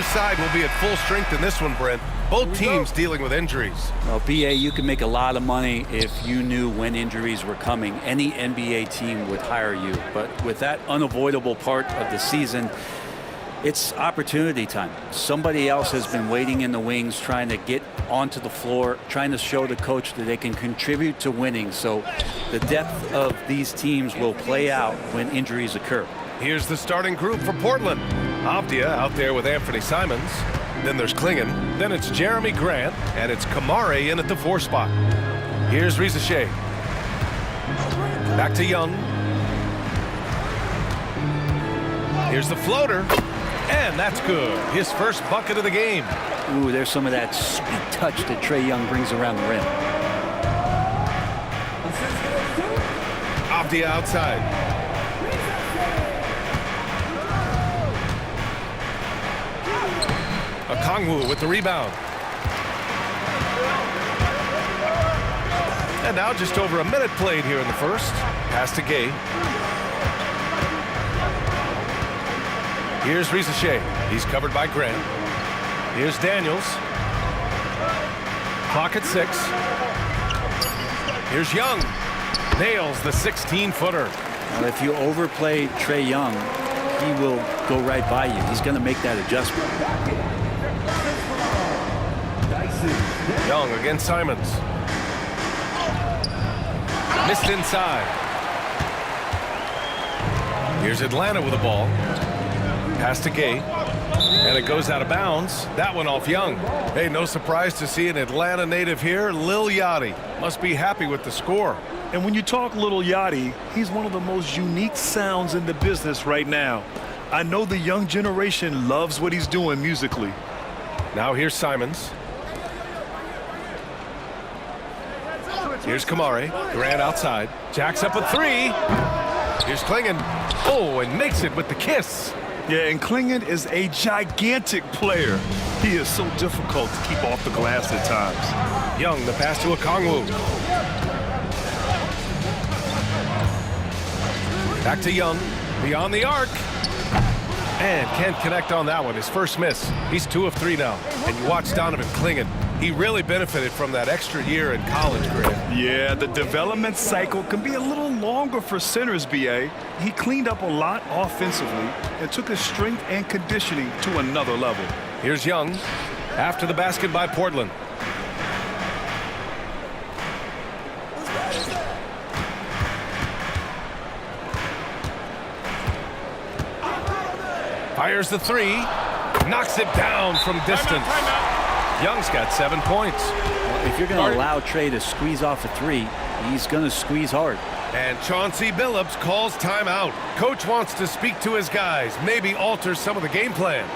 side will be at full strength in this one, Brent. Both teams dealing with injuries. Well, BA, you can make a lot of money if you knew when injuries were coming. Any NBA team would hire you. But with that unavoidable part of the season, it's opportunity time. Somebody else has been waiting in the wings, trying to get onto the floor, trying to show the coach that they can contribute to winning. So the depth of these teams will play out when injuries occur. Here's the starting group for Portland. Avdia out there with Anthony Simons. Then there's Klingon. Then it's Jeremy Grant. And it's Kamare in at the 4 spot. Here's Reza Shea. Back to Young. Here's the floater. And that's good. His first bucket of the game. Ooh, there's some of that sweet touch that Trae Young brings around the rim. Avdia outside. Okongwu with the rebound. And now just over a minute played here in the first. Pass to Gay. Here's Reza Shea. He's covered by Grant. Here's Daniels. Clock at 6. Here's Young. Nails the 16-footer. Now, if you overplay Trae Young, he will go right by you. He's going to make that adjustment. Young against Simons. Missed inside. Here's Atlanta with the ball. Pass to Gay. And it goes out of bounds. That one off Young. Hey, no surprise to see an Atlanta native here. Lil Yachty must be happy with the score. And when you talk Lil Yachty, he's one of the most unique sounds in the business right now. I know the young generation loves what he's doing musically. Now here's Simons. Here's Kamare. Grant outside. Jacks up a 3. Here's Klingon. Oh, and makes it with the kiss. Yeah, and Klingon is a gigantic player. He is so difficult to keep off the glass at times. Young, the pass to Okongwu. Back to Young. Beyond the arc. And can't connect on that one. His first miss. He's 2 of 3 now. And you watch Donovan Klingon. He really benefited from that extra year in college, Grant. Yeah, the development cycle can be a little longer for centers, BA. He cleaned up a lot offensively and took his strength and conditioning to another level. Here's Young. After the basket by Portland. Fires the 3. Knocks it down from distance. Young's got 7 points. Well, if you're going to allow Trae to squeeze off a 3, he's going to squeeze hard. And Chauncey Billups calls timeout. Coach wants to speak to his guys, maybe alter some of the game plan.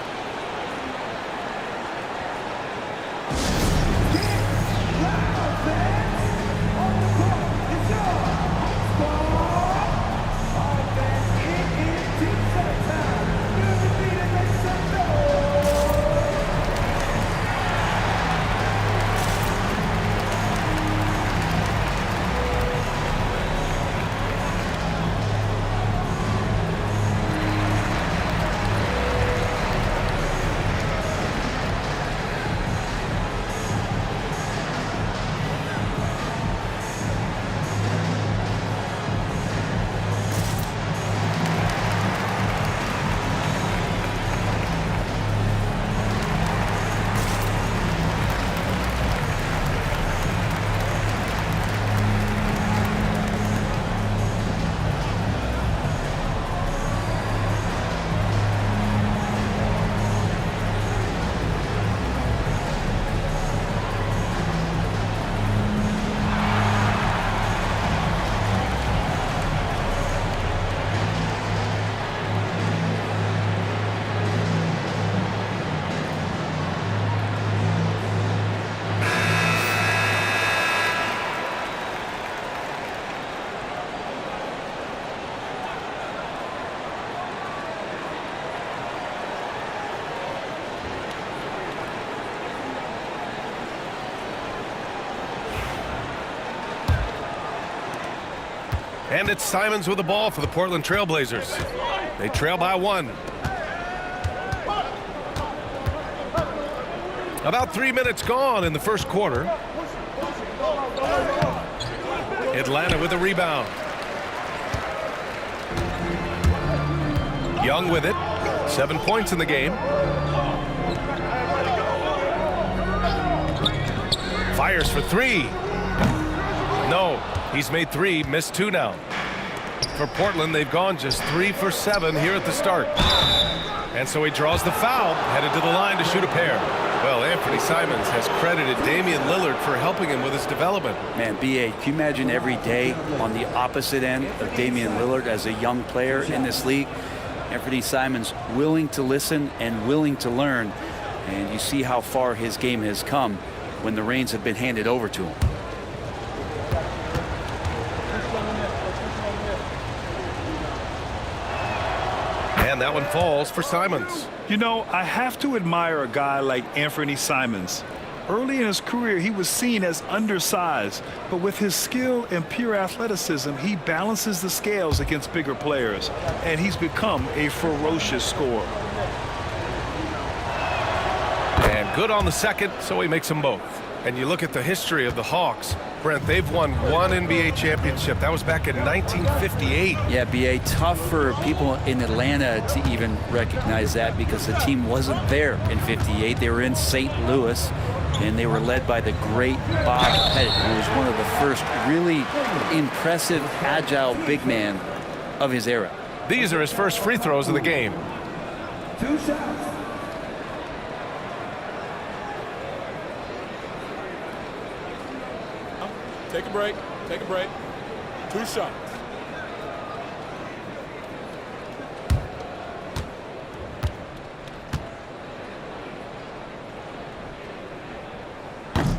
And it's Simons with the ball for the Portland Trail Blazers. They trail by 1. About 3 minutes gone in the first quarter. Atlanta with a rebound. Young with it. 7 points in the game. Fires for three. No, he's made three, missed two now. For Portland, they've gone just 3 for 7 here at the start. And so he draws the foul, headed to the line to shoot a pair. Well, Anthony Simons has credited Damian Lillard for helping him with his development. Man, B.A., can you imagine every day on the opposite end of Damian Lillard as a young player in this league? Anthony Simons willing to listen and willing to learn. And you see how far his game has come when the reins have been handed over to him. And that one falls for Simons. You know, I have to admire a guy like Anthony Simons. Early in his career, he was seen as undersized, but with his skill and pure athleticism, he balances the scales against bigger players, and he's become a ferocious scorer. And good on the second, so he makes them both. And you look at the history of the Hawks, Brent, they've won one NBA championship. That was back in 1958. Yeah, B.A., tough for people in Atlanta to even recognize that because the team wasn't there in 58. They were in St. Louis, and they were led by the great Bob Pettit, who was one of the first really impressive, agile big man of his era. These are his first free throws of the game. 2 shots. Take a break. Take a break. 2 shots.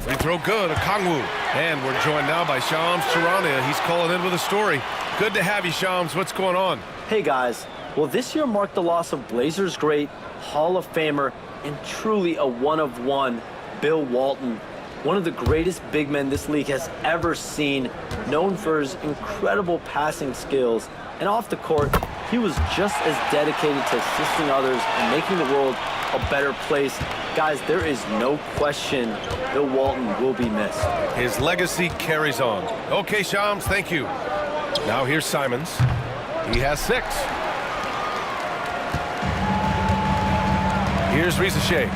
Free throw good, Okongwu. And we're joined now by Shams Charania. He's calling in with a story. Good to have you, Shams. What's going on? Hey, guys. Well, this year marked the loss of Blazers great, Hall of Famer, and truly a one-of-one, Bill Walton. One of the greatest big men this league has ever seen, known for his incredible passing skills. And off the court, he was just as dedicated to assisting others and making the world a better place. Guys, there is no question Bill Walton will be missed. His legacy carries on. Okay, Shams, thank you. Now here's Simons. He has 6. Here's Risacher.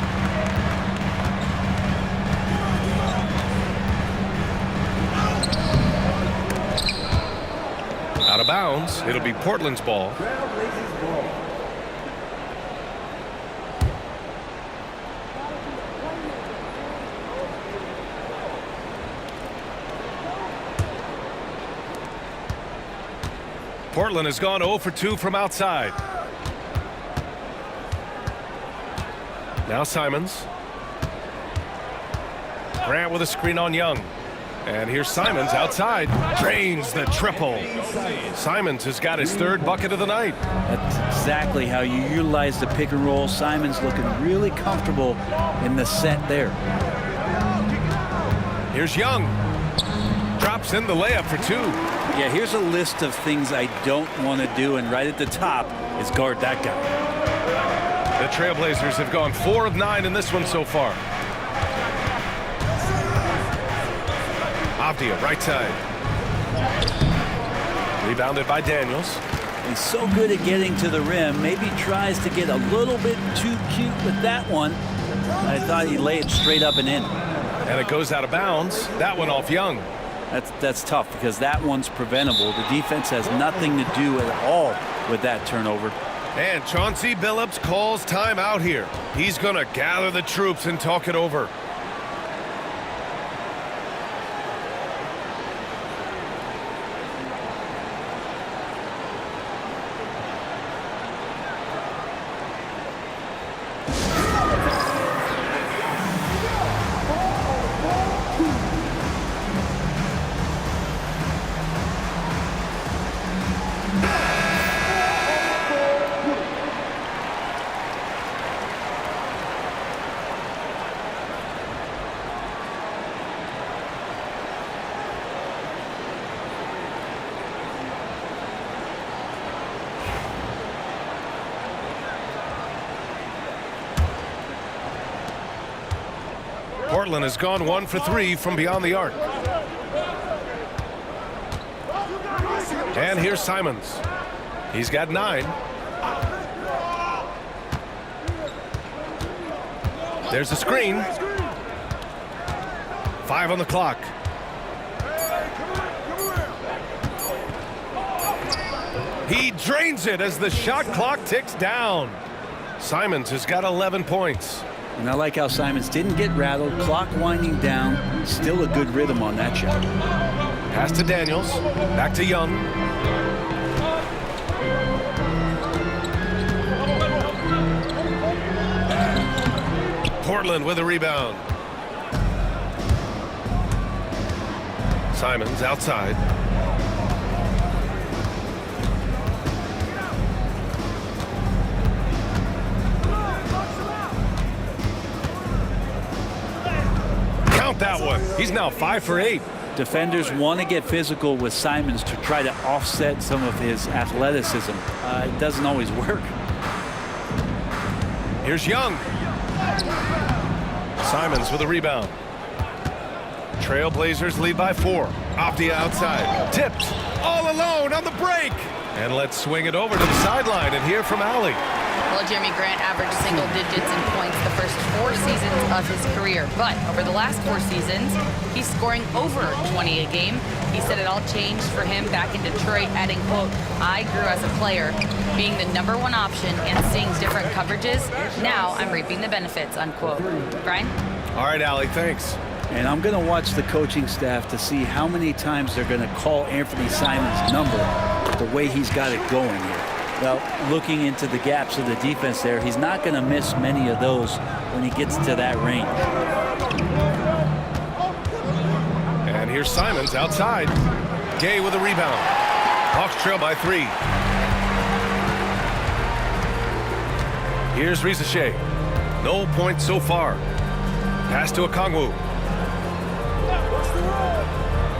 Out of bounds. It'll be Portland's ball. Portland has gone 0 for 2 from outside. Now Simons. Grant with a screen on Young. And here's Simons outside. Drains the triple. Simons has got his 3rd bucket of the night. That's exactly how you utilize the pick and roll. Simons looking really comfortable in the set there. Here's Young. Drops in the layup for 2. Yeah, here's a list of things I don't want to do, and right at the top is guard that guy. The Trailblazers have gone 4 of 9 in this one so far. Avdia, right side. Rebounded by Daniels. He's so good at getting to the rim. Maybe tries to get a little bit too cute with that one. I thought he'd lay it straight up and in. And it goes out of bounds. That one off Young. That's tough because that one's preventable. The defense has nothing to do at all with that turnover. And Chauncey Billups calls timeout here. He's going to gather the troops and talk it over. Portland has gone 1 for 3 from beyond the arc. And here's Simons. He's got 9. There's a screen. 5 on the clock. He drains it as the shot clock ticks down. Simons has got 11 points. And I like how Simons didn't get rattled. Clock winding down. Still a good rhythm on that shot. Pass to Daniels. Back to Young. Portland with a rebound. Simons outside. Count that one. He's now 5 for 8. Defenders want to get physical with Simons to try to offset some of his athleticism. It doesn't always work. Here's Young. Simons with a rebound. Trailblazers lead by 4. Optia outside. Tipped. All alone on the break. And let's swing it over to the sideline and hear from Allie. Well, Jeremy Grant averaged single digits in points the first 4 seasons of his career. But over the last 4 seasons, he's scoring over 20 a game. He said it all changed for him back in Detroit, adding, quote, "I grew as a player, being the #1 option and seeing different coverages. Now I'm reaping the benefits," unquote. Brian? All right, Allie, thanks. And I'm going to watch the coaching staff to see how many times they're going to call Anthony Simons' number the way he's got it going here. Well, looking into the gaps of the defense there, he's not going to miss many of those when he gets to that range. And here's Simons outside. Gay with a rebound. Hawks trail by 3. Here's Risache. No points so far. Pass to Okongwu.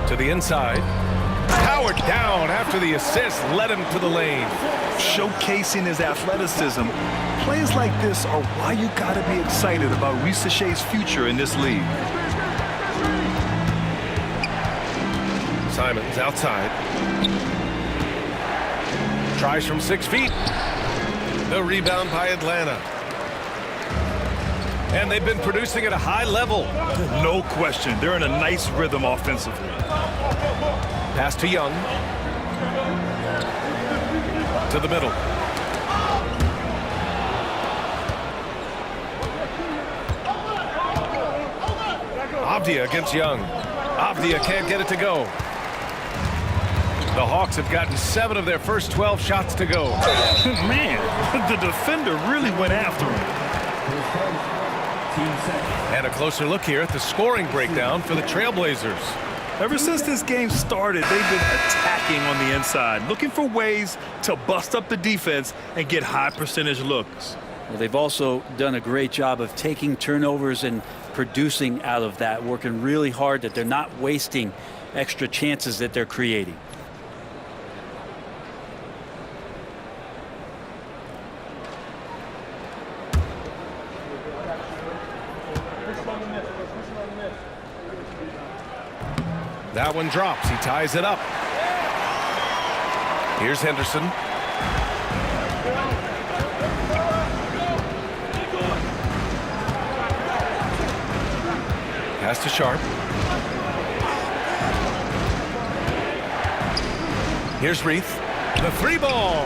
To the inside. Powered down after the assist led him to the lane. Showcasing his athleticism. Plays like this are why you gotta be excited about Risache's future in this league. Simons outside. Tries from 6 feet. The rebound by Atlanta. And they've been producing at a high level. No question. They're in a nice rhythm offensively. Pass to Young. To the middle. Avdia against Young. Avdia can't get it to go. The Hawks have gotten 7 of their first 12 shots to go. Man, the defender really went after him. And a closer look here at the scoring breakdown for the Trailblazers. Ever since this game started, they've been attacking on the inside, looking for ways to bust up the defense and get high percentage looks. Well, they've also done a great job of taking turnovers and producing out of that, working really hard that they're not wasting extra chances that they're creating. That one drops. He ties it up. Here's Henderson. Pass to Sharp. Here's Reith. The 3 ball.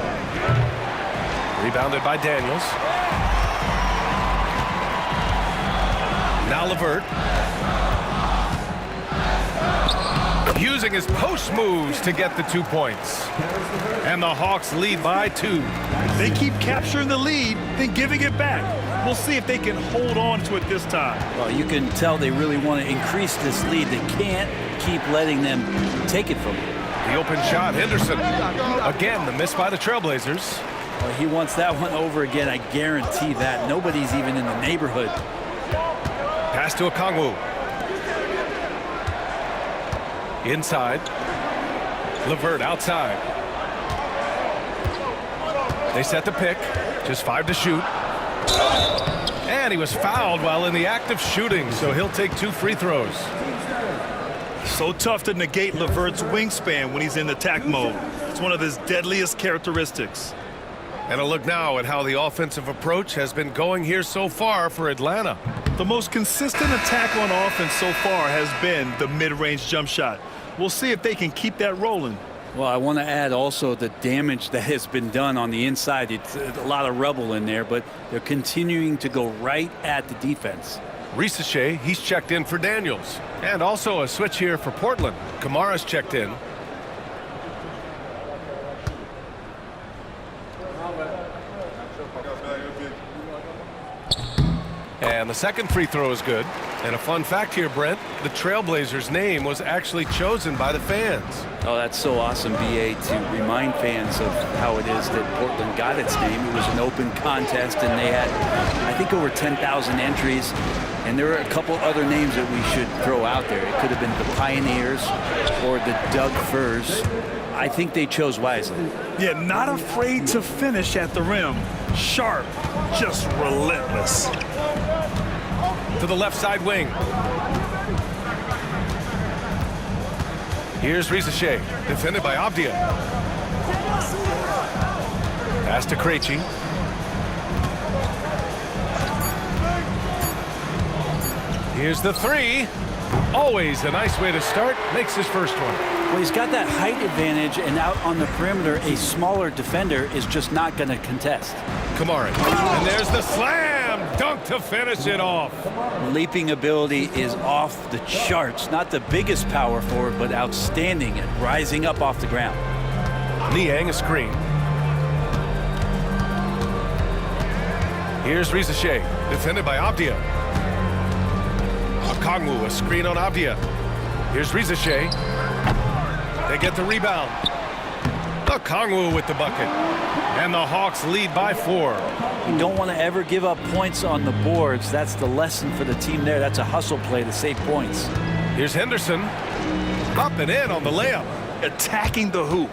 Rebounded by Daniels. Now LeVert. Using his post moves to get the 2 points. And the Hawks lead by 2. They keep capturing the lead, then giving it back. We'll see if they can hold on to it this time. Well, you can tell they really want to increase this lead. They can't keep letting them take it from them. The open shot, Henderson. Again, the miss by the Trailblazers. Well, he wants that one over again. I guarantee that. Nobody's even in the neighborhood. Pass to Okongwu. Inside. LeVert outside. They set the pick. Just 5 to shoot. And he was fouled while in the act of shooting, so he'll take 2 free throws. So tough to negate LeVert's wingspan when he's in attack mode. It's one of his deadliest characteristics. And a look now at how the offensive approach has been going here so far for Atlanta. The most consistent attack on offense so far has been the mid-range jump shot. We'll see if they can keep that rolling. Well, I want to add also the damage that has been done on the inside. It's a lot of rubble in there, but they're continuing to go right at the defense. Risacher, he's checked in for Daniels. And also a switch here for Portland. Kamara's checked in. And the second free throw is good. And a fun fact here, Brent, the Trailblazers' name was actually chosen by the fans. Oh, that's so awesome, BA, to remind fans of how it is that Portland got its name. It was an open contest, and they had, I think, over 10,000 entries. And there are a couple other names that we should throw out there. It could have been the Pioneers or the Doug Furs. I think they chose wisely. Yeah, not afraid to finish at the rim. Sharp, just relentless. To the left side wing. Here's Risacher, defended by Avdia. Pass to Krejci. Here's the 3. Always a nice way to start. Makes his first one. Well, he's got that height advantage, and out on the perimeter, a smaller defender is just not going to contest. Kamara. And there's the slam dunk to finish it off. Leaping ability is off the charts. Not the biggest power forward, but outstanding at rising up off the ground. Niang a screen. Here's Risacher, defended by Avdia. Okongwu, a screen on Avdia. Here's Risacher. They get the rebound. Okongwu with the bucket. And the Hawks lead by 4. You don't want to ever give up points on the boards. That's the lesson for the team there. That's a hustle play to save points. Here's Henderson. Up and in on the layup. Attacking the hoop.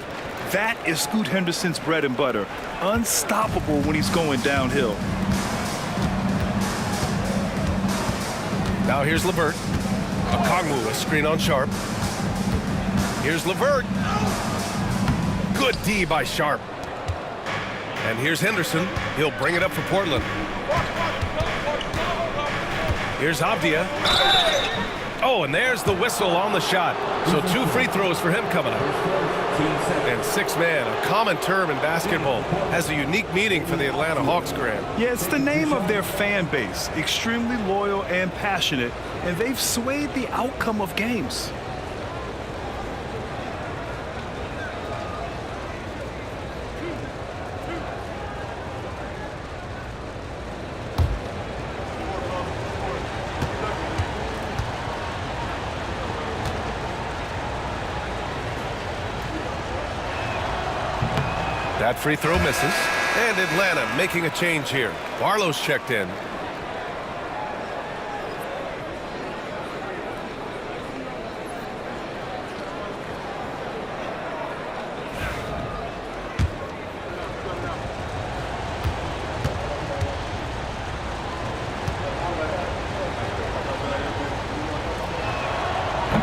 That is Scoot Henderson's bread and butter. Unstoppable when he's going downhill. Now here's LeVert. Okongwu, a screen on Sharp. Here's LeVert. Good D by Sharp. And here's Henderson. He'll bring it up for Portland. Here's Avdia. Oh, and there's the whistle on the shot. So 2 free throws for him coming up. And 6-man, a common term in basketball, has a unique meaning for the Atlanta Hawks, Grant. Yeah, it's the name of their fan base. Extremely loyal and passionate, and they've swayed the outcome of games. That free throw misses. And Atlanta making a change here. Barlow's checked in.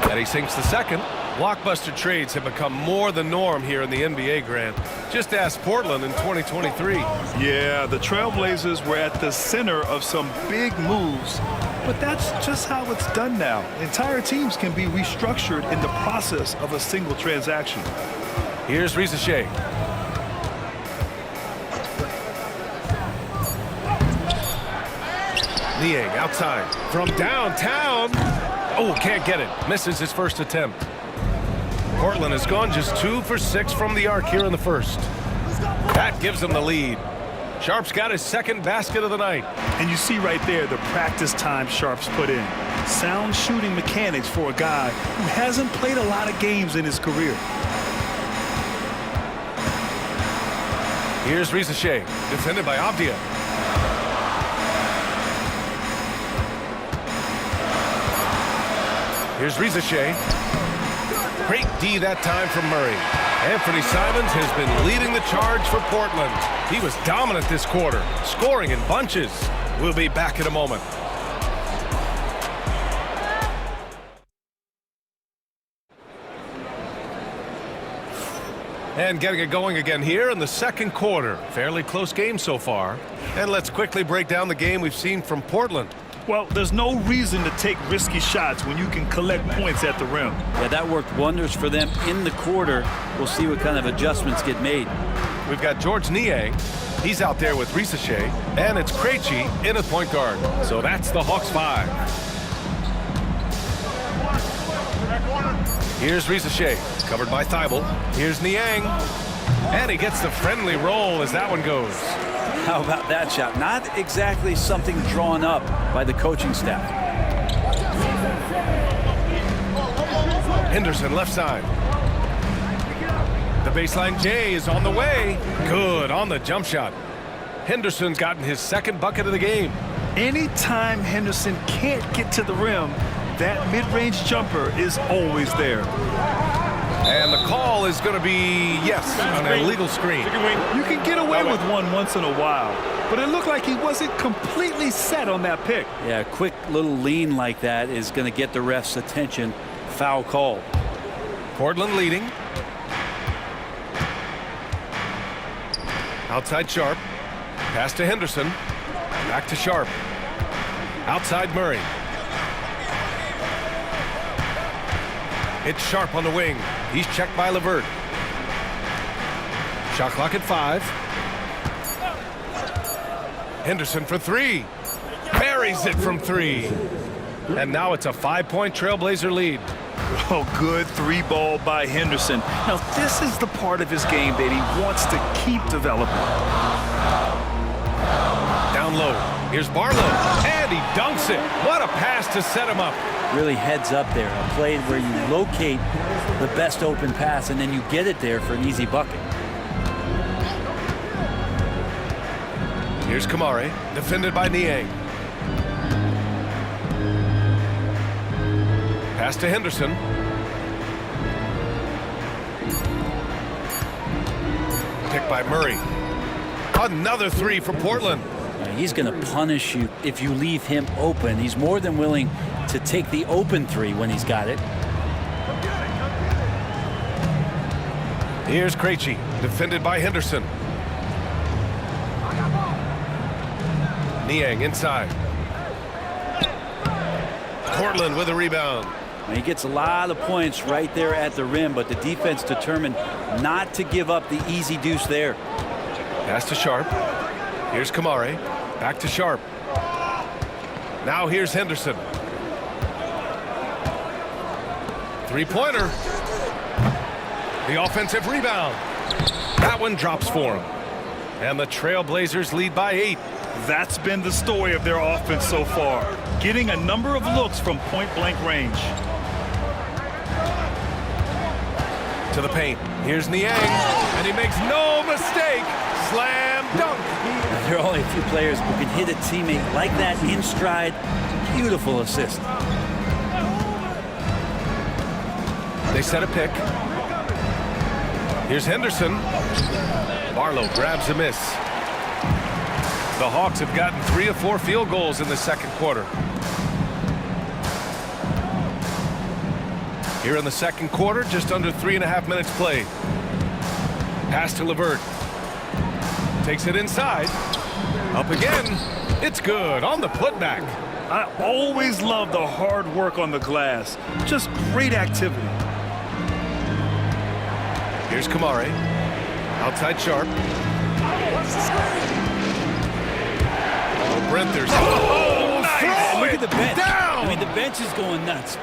And he sinks the second. Blockbuster trades have become more the norm here in the NBA, Grant. Just ask Portland in 2023. Yeah, the Trailblazers were at the center of some big moves, but that's just how it's done now. Entire teams can be restructured in the process of a single transaction. Here's Risacher. Niang outside from downtown. Oh, can't get it. Misses his first attempt. Portland has gone just 2 for 6 from the arc here in the first. That gives them the lead. Sharp's got his second basket of the night. And you see right there the practice time Sharp's put in. Sound shooting mechanics for a guy who hasn't played a lot of games in his career. Here's Risacher, defended by Avdia. Here's Risacher. Great D that time from Murray. Anthony Simons has been leading the charge for Portland. He was dominant this quarter, scoring in bunches. We'll be back in a moment. And getting it going again here in the second quarter. Fairly close game so far. And let's quickly break down the game we've seen from Portland. Well, there's no reason to take risky shots when you can collect points at the rim. Yeah, that worked wonders for them in the quarter. We'll see what kind of adjustments get made. We've got Georges Niang. He's out there with Risacher. And it's Krejci in at point guard. So that's the Hawks 5. Here's Risacher, covered by Thibault. Here's Niang. And he gets the friendly roll as that one goes. How about that shot? Not exactly something drawn up by the coaching staff. Henderson left side. The baseline J is on the way. Good on the jump shot. Henderson's gotten his second bucket of the game. Anytime Henderson can't get to the rim, that mid-range jumper is always there. And the call is going to be, yes, an illegal screen. You can get away with one once in a while, but it looked like he wasn't completely set on that pick. Yeah, a quick little lean like that is going to get the ref's attention. Foul call. Portland leading. Outside Sharp. Pass to Henderson. Back to Sharp. Outside Murray. It's Sharp on the wing. He's checked by LeVert. Shot clock at 5. Henderson for 3. Buries it from 3. And now it's a 5-point Trailblazer lead. Oh, good 3-ball by Henderson. Now, this is the part of his game that he wants to keep developing. Down low. Here's Barlow. And he dunks it. What a pass to set him up. Really heads up there. A play where you locate the best open pass and then you get it there for an easy bucket. Here's Kamare, defended by Niang. Pass to Henderson. Picked by Murray. Another 3 for Portland. He's going to punish you if you leave him open. He's more than willing to take the open 3 when he's got it. Here's Krejci, defended by Henderson. Niang inside. Portland with a rebound. And he gets a lot of points right there at the rim, but the defense determined not to give up the easy deuce there. Pass to Sharp. Here's Kamare. Back to Sharp. Now here's Henderson. Three-pointer. The offensive rebound. That one drops for him. And the Trailblazers lead by 8. That's been the story of their offense so far, getting a number of looks from point-blank range. To the paint. Here's Niang. And he makes no mistake. Slam dunk. There are only a few players who can hit a teammate like that in stride. Beautiful assist. They set a pick. Here's Henderson. Barlow grabs a miss. The Hawks have gotten 3 of 4 field goals in the second quarter. Here in the second quarter, just under 3.5 minutes played. Pass to LeVert. Takes it inside. Up again. It's good on the putback. I always love the hard work on the glass. Just great activity. Here's Kamare. Outside Sharp. Brenthers. Oh, nice. Look at the bench. Down. I mean, the bench is going nuts.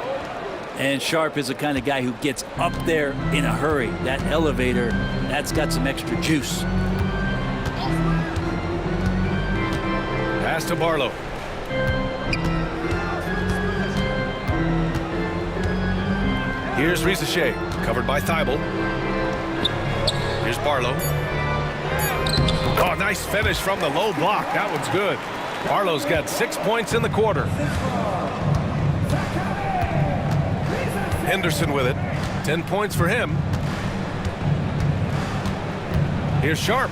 And Sharp is the kind of guy who gets up there in a hurry. That elevator, that's got some extra juice. Pass to Barlow. Here's Risacher, covered by Thibault. Here's Barlow. Oh, nice finish from the low block. That one's good. Barlow's got 6 points in the quarter. Henderson with it. 10 points for him. Here's Sharp.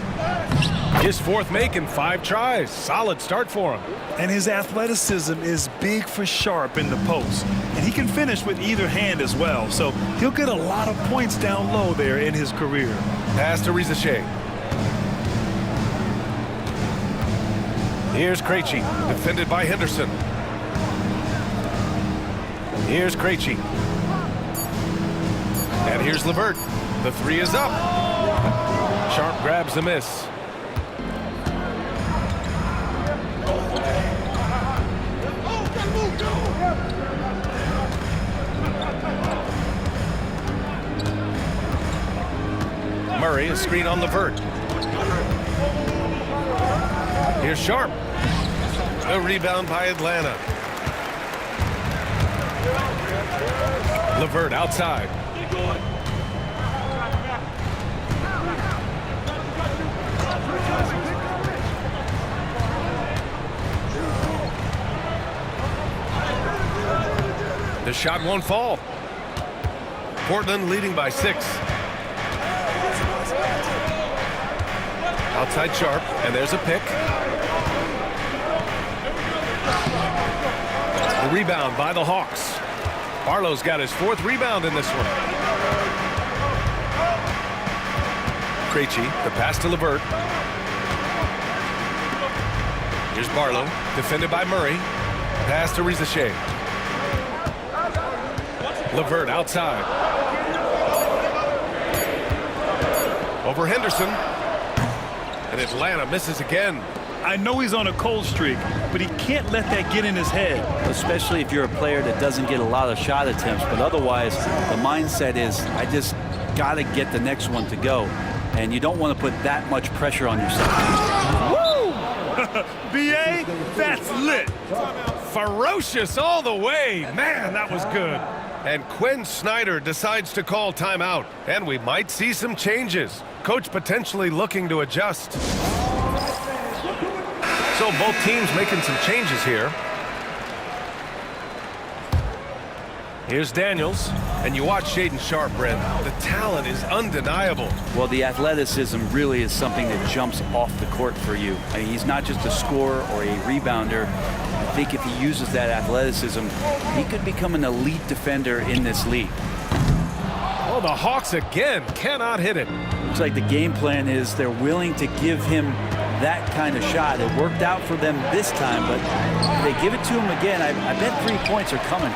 His fourth make in 5 tries. Solid start for him. And his athleticism is big for Sharp in the post. And he can finish with either hand as well. So he'll get a lot of points down low there in his career. Pass to Rizachet. Here's Krejci, defended by Henderson. Here's Krejci. And here's LeVert. The 3 is up. Sharp grabs the miss. Murray, a screen on LeVert. Here's Sharp. A rebound by Atlanta. LeVert outside. The shot won't fall. Portland leading by 6. Outside Sharp, and there's a pick. The rebound by the Hawks. Barlow's got his 4th rebound in this one. Krejci, the pass to LeVert. Here's Barlow, defended by Murray. Pass to Rizachet. LeVert outside. Over Henderson. And Atlanta misses again. I know he's on a cold streak, but he can't let that get in his head. Especially if you're a player that doesn't get a lot of shot attempts. But otherwise, the mindset is, I just got to get the next one to go. And you don't want to put that much pressure on yourself. Woo! B.A., that's lit. Ferocious all the way. Man, that was good. And Quinn Snyder decides to call timeout. And we might see some changes. Coach potentially looking to adjust. So both teams making some changes here. Here's Daniels. And you watch Shaedon Sharp, Brent. The talent is undeniable. Well, the athleticism really is something that jumps off the court for you. I mean, he's not just a scorer or a rebounder. I think if he uses that athleticism, he could become an elite defender in this league. Oh, the Hawks again cannot hit it. Looks like the game plan is they're willing to give him that kind of shot. It worked out for them this time, but if they give it to him again, I bet 3 points are coming.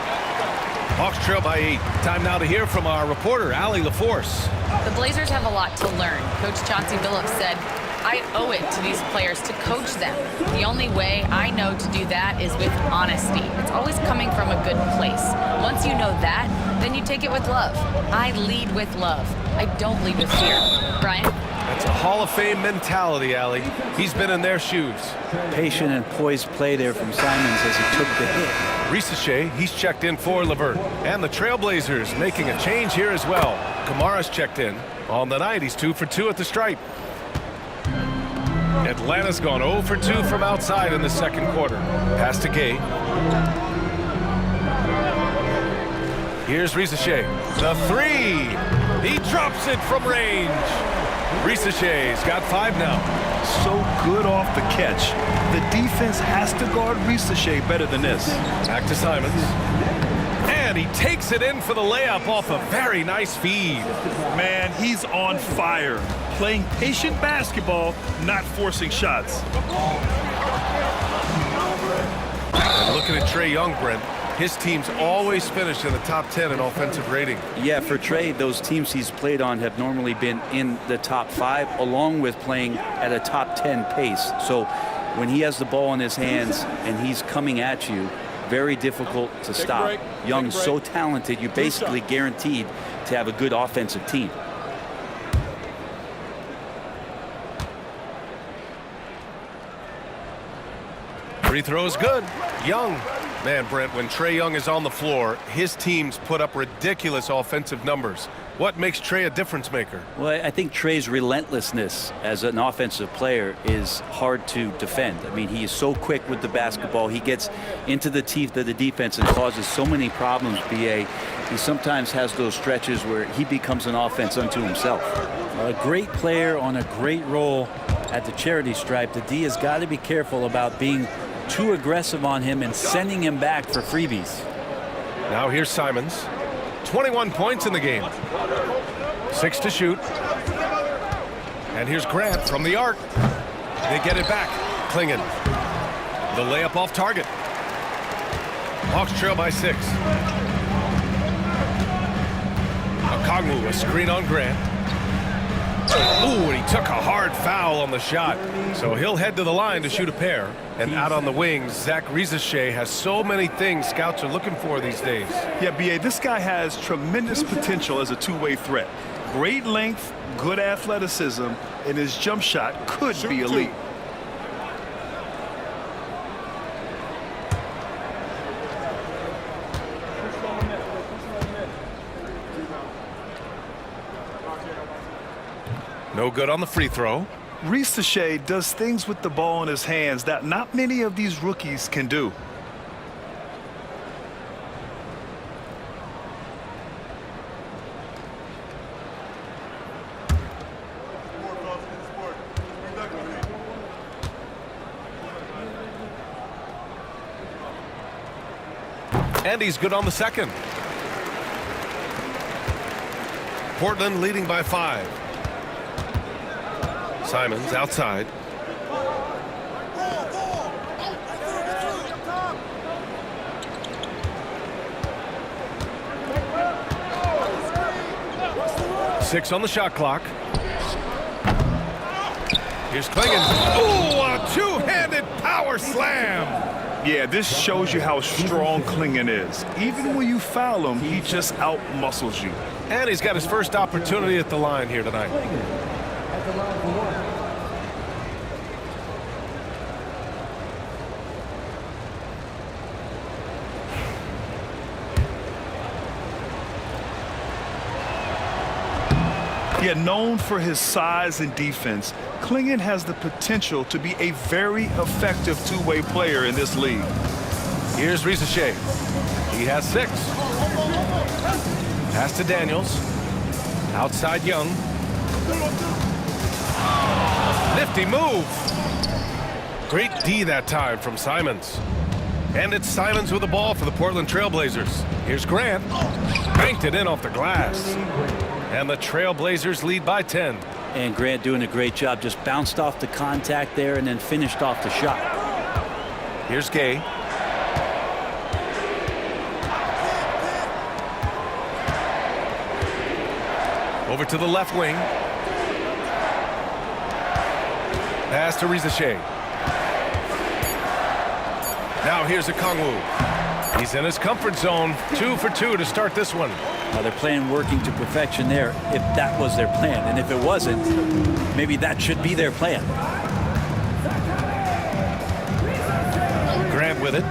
Hawks trail by 8. Time now to hear from our reporter, Allie LaForce. The Blazers have a lot to learn. Coach Chauncey Billups said, I owe it to these players to coach them. The only way I know to do that is with honesty. It's always coming from a good place. Once you know that, then you take it with love. I lead with love. I don't lead with fear. Brian? That's a Hall of Fame mentality, Allie. He's been in their shoes. Patient and poised play there from Simons as he took the hit. Rizachet, he's checked in for LeVert. And the Trailblazers making a change here as well. Kamara's checked in. On the night, he's 2 for 2 at the stripe. Atlanta's gone 0 for 2 from outside in the second quarter. Pass to Gay. Here's Rizachet. The 3. He drops it from range. Risachet's got 5 now. So good off the catch. The defense has to guard Rizachet better than this. Back to Simons. And he takes it in for the layup off a very nice feed. Man, he's on fire. Playing patient basketball, not forcing shots. And looking at Trae Young, Brent, his teams always finish in the top 10 in offensive rating. Yeah, for Trae, those teams he's played on have normally been in the top 5, along with playing at a top 10 pace. So when he has the ball in his hands and he's coming at you, very difficult to stop. Young's so talented, you're basically guaranteed to have a good offensive team. Free throw is good. Young. Man, Brent, when Trae Young is on the floor, his teams put up ridiculous offensive numbers. What makes Trae a difference maker? Well, I think Trae's relentlessness as an offensive player is hard to defend. I mean, he is so quick with the basketball. He gets into the teeth of the defense and causes so many problems, B.A. He sometimes has those stretches where he becomes an offense unto himself. A great player on a great role. at the charity stripe, the D has got to be careful about being too aggressive on him and sending him back for freebies. Now here's Simons. 21 points in the game. 6 to shoot. And here's Grant from the arc. They get it back. Clingan. The layup off target. Hawks trail by 6. Okongwu, a screen on Grant. Ooh, and he took a hard foul on the shot. So he'll head to the line to shoot a pair. And out on the wings, Zach Rizachet has so many things scouts are looking for these days. Yeah, B.A., this guy has tremendous potential as a two-way threat. Great length, good athleticism, and his jump shot could be elite. No good on the free throw. Rizachet does things with the ball in his hands that not many of these rookies can do. And he's good on the second. Portland leading by 5. Simons outside. Six on the shot clock. Here's Clingan. Ooh, a two-handed power slam. Yeah, this shows you how strong Clingan is. Even when you foul him, he just out-muscles you. And he's got his first opportunity at the line here tonight. At the line for one. Yet known for his size and defense, Clingan has the potential to be a very effective two-way player in this league. Here's Rizachet. He has 6. Pass to Daniels. Outside Young. Nifty move. Great D that time from Simons. And it's Simons with the ball for the Portland Trailblazers. Here's Grant. Banked it in off the glass. And the Trailblazers lead by 10. And Grant doing a great job. Just bounced off the contact there and then finished off the shot. Here's Gay. Over to the left wing. Pass to Rizachet. Now here's Okongwu. He's in his comfort zone. 2 for 2 to start this one. Now they're playing working to perfection there if that was their plan. And if it wasn't, maybe that should be their plan. Grant with it.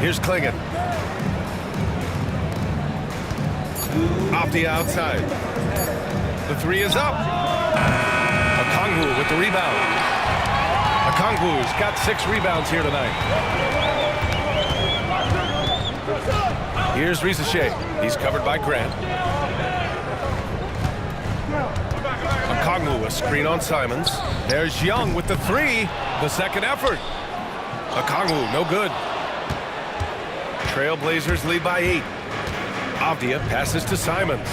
Here's Clingan. Off the outside. The 3 is up. Okongwu with the rebound. Okongwu's got 6 rebounds here tonight. Here's Rizachet. He's covered by Grant. Okongwu, a screen on Simons. There's Young with the 3. The second effort. Okongwu, no good. Trailblazers lead by 8. Avdia passes to Simons.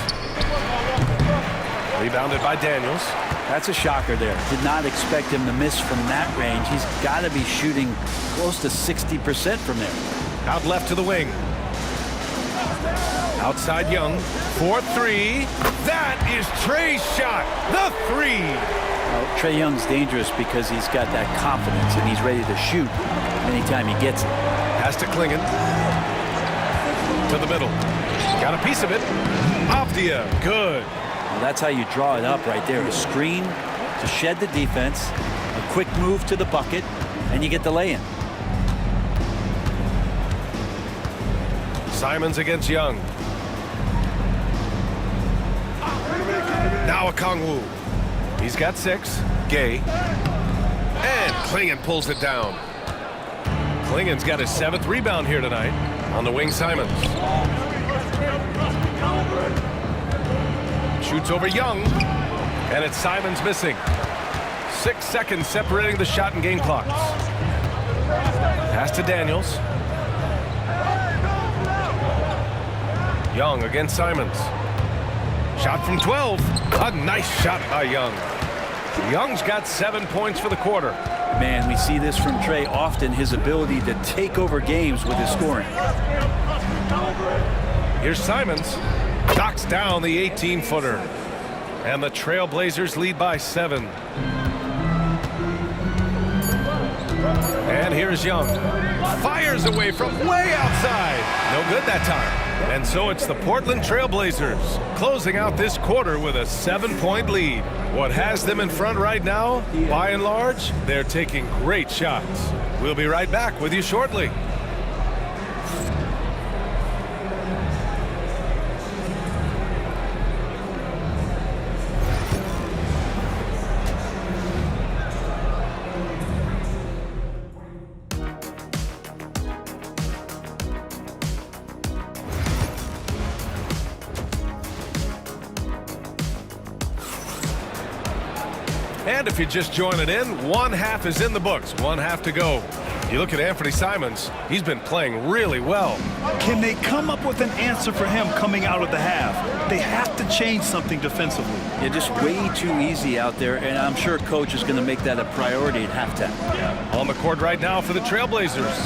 Rebounded by Daniels. That's a shocker there. Did not expect him to miss from that range. He's got to be shooting close to 60% from there. Out left to the wing. Outside Young. 4-3. That is Trey's shot. The 3. Well, Trae Young's dangerous because he's got that confidence and he's ready to shoot anytime he gets it. Pass to Clingan. To the middle. Got a piece of it. Avdia. Good. Well, that's how you draw it up right there. A screen to shed the defense, a quick move to the bucket, and you get the lay-in. Simons against Young. Now Okongwu. He's got 6. Gay. And Clingan pulls it down. Clingan's got his 7th rebound here tonight. On the wing, Simons. Shoots over Young. And it's Simons missing. 6 seconds separating the shot and game clocks. Pass to Daniels. Young against Simons. Shot from 12. A nice shot by Young. Young's got 7 points for the quarter. Man, we see this from Trey often, his ability to take over games with his scoring. Here's Simons. Knocks down the 18-footer. And the Trailblazers lead by 7. And here's Young. Fires away from way outside. No good that time. And so it's the Portland Trailblazers closing out this quarter with a 7-point lead. What has them in front right now? By and large, they're taking great shots. We'll be right back with you shortly. And if you're just joining in, one half is in the books, one half to go. You look at Anthony Simons, he's been playing really well. Can they come up with an answer for him coming out of the half? They have to change something defensively. Yeah, just way too easy out there, and I'm sure coach is going to make that a priority at halftime. On the court right now for the Trailblazers.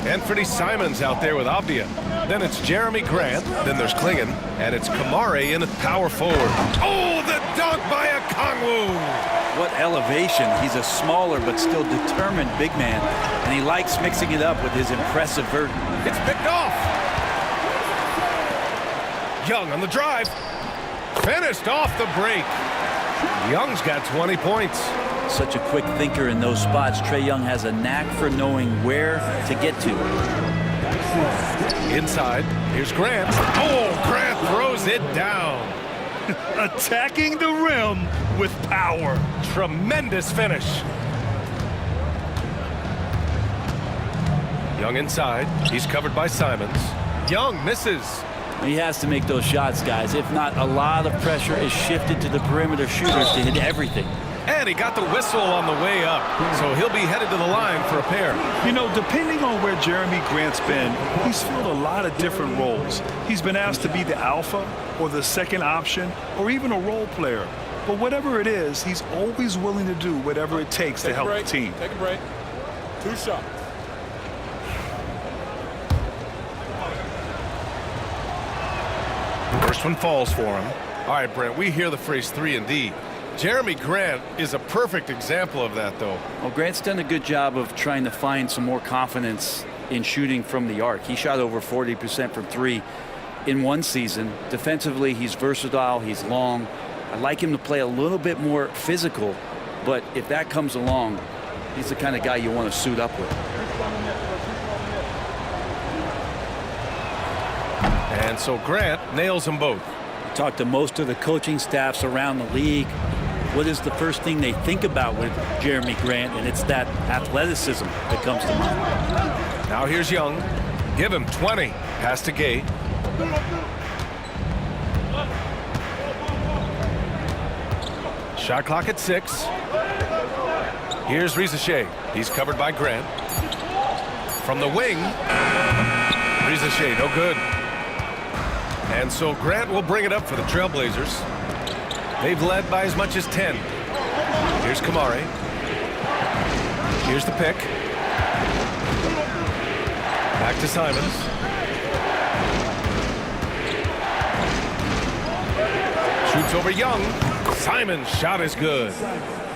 Anthony Simons out there with Avdia. Then it's Jeremy Grant. Then there's Klingon. And it's Kamare in at power forward. Oh, the dunk by Okongwu! What elevation. He's a smaller but still determined big man, and he likes mixing it up with his impressive vert. It's picked off. Young on the drive. Finished off the break. Young's got 20 points. Such a quick thinker in those spots. Trae Young has a knack for knowing where to get to. Inside, here's Grant. Oh, Grant throws it down. Attacking the rim with power. Tremendous finish. Young inside. He's covered by Simons. Young misses. He has to make those shots, guys. If not, a lot of pressure is shifted to the perimeter shooters to hit everything. And he got the whistle on the way up, so he'll be headed to the line for a pair. You know, depending on where Jeremy Grant's been, he's filled a lot of different roles. He's been asked to be the alpha or the second option or even a role player. But whatever it is, he's always willing to do whatever it takes to help the team. Take a break. 2 shots. First one falls for him. All right, Brent, we hear the phrase 3 and D. Jeremy Grant is a perfect example of that, though. Well, Grant's done a good job of trying to find some more confidence in shooting from the arc. He shot over 40% from 3 in one season. Defensively, he's versatile, he's long. I'd like him to play a little bit more physical, but if that comes along, he's the kind of guy you want to suit up with. And so Grant nails them both. Talk to most of the coaching staffs around the league. What is the first thing they think about with Jeremy Grant? And it's that athleticism that comes to mind. Now here's Young. Give him 20. Pass to Gay. Shot clock at 6. Here's Risacher. He's covered by Grant. From the wing. Risacher, no good. And so Grant will bring it up for the Trailblazers. They've led by as much as 10. Here's Kamare. Here's the pick. Back to Simons. Shoots over Young. Simons' shot is good.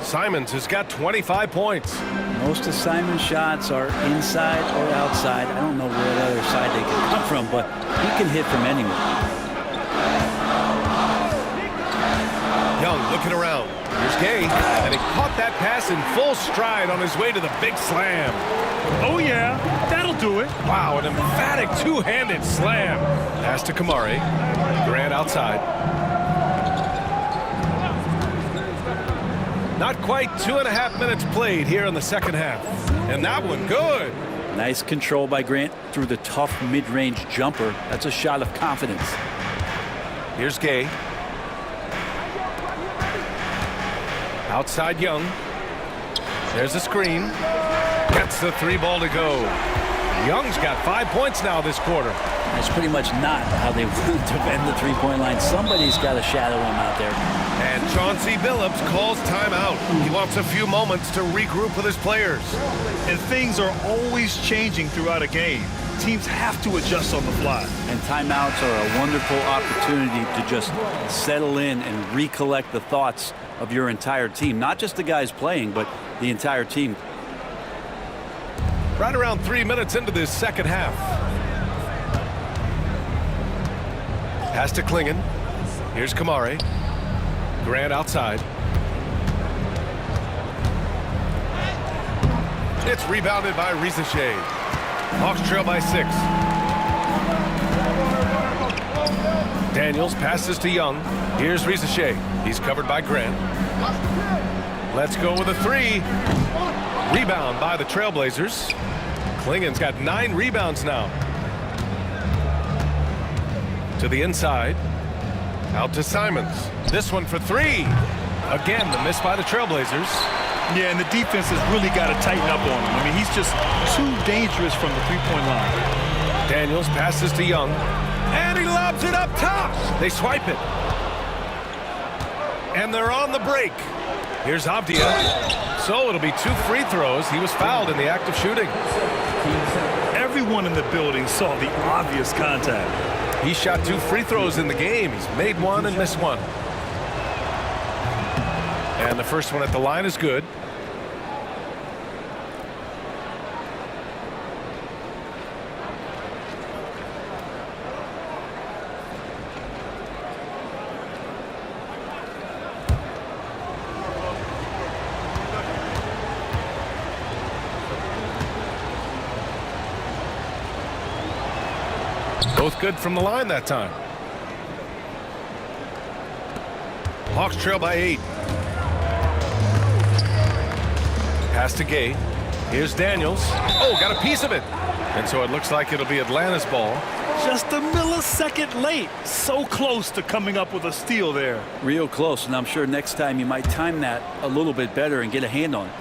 Simons has got 25 points. Most of Simon's shots are inside or outside. I don't know where the other side they can come from, but he can hit from anywhere. Young looking around. Here's Gay, and he caught that pass in full stride on his way to the big slam. Oh, yeah, that'll do it. Wow, an emphatic two-handed slam. Pass to Kamare. Grant outside. Not quite 2.5 minutes played here in the second half. And that one good. Nice control by Grant through the tough mid-range jumper. That's a shot of confidence. Here's Gay. Outside Young. There's a screen. Gets the 3 ball to go. Young's got 5 points now this quarter. That's pretty much not how they want to defend the three-point line. Somebody's got to shadow him out there. And Chauncey Billups calls timeout. He wants a few moments to regroup with his players. And things are always changing throughout a game. Teams have to adjust on the fly. And timeouts are a wonderful opportunity to just settle in and recollect the thoughts of your entire team. Not just the guys playing, but the entire team. Right around 3 minutes into this second half. Pass to Klingon. Here's Kamari. Grant outside. It's rebounded by Risacher. Hawks trail by 6. Daniels passes to Young. Here's Risacher. He's covered by Grant. Let's go with a 3. Rebound by the Trailblazers. Klingon's got 9 rebounds now. To the inside. Out to Simons. This one for 3. Again, the miss by the Trailblazers. Yeah, and the defense has really got to tighten up on him. I mean, he's just too dangerous from the three-point line. Daniels passes to Young. And he lobs it up top. They swipe it. And they're on the break. Here's Avdia. So it'll be 2 free throws. He was fouled in the act of shooting. Everyone in the building saw the obvious contact. He shot 2 free throws in the game. He's made 1 and missed 1. And the first one at the line is good. Both good from the line that time. Hawks trail by 8. Pass to Gay. Here's Daniels. Oh, got a piece of it. And so it looks like it'll be Atlanta's ball. Just a millisecond late. So close to coming up with a steal there. Real close, and I'm sure next time you might time that a little bit better and get a hand on it.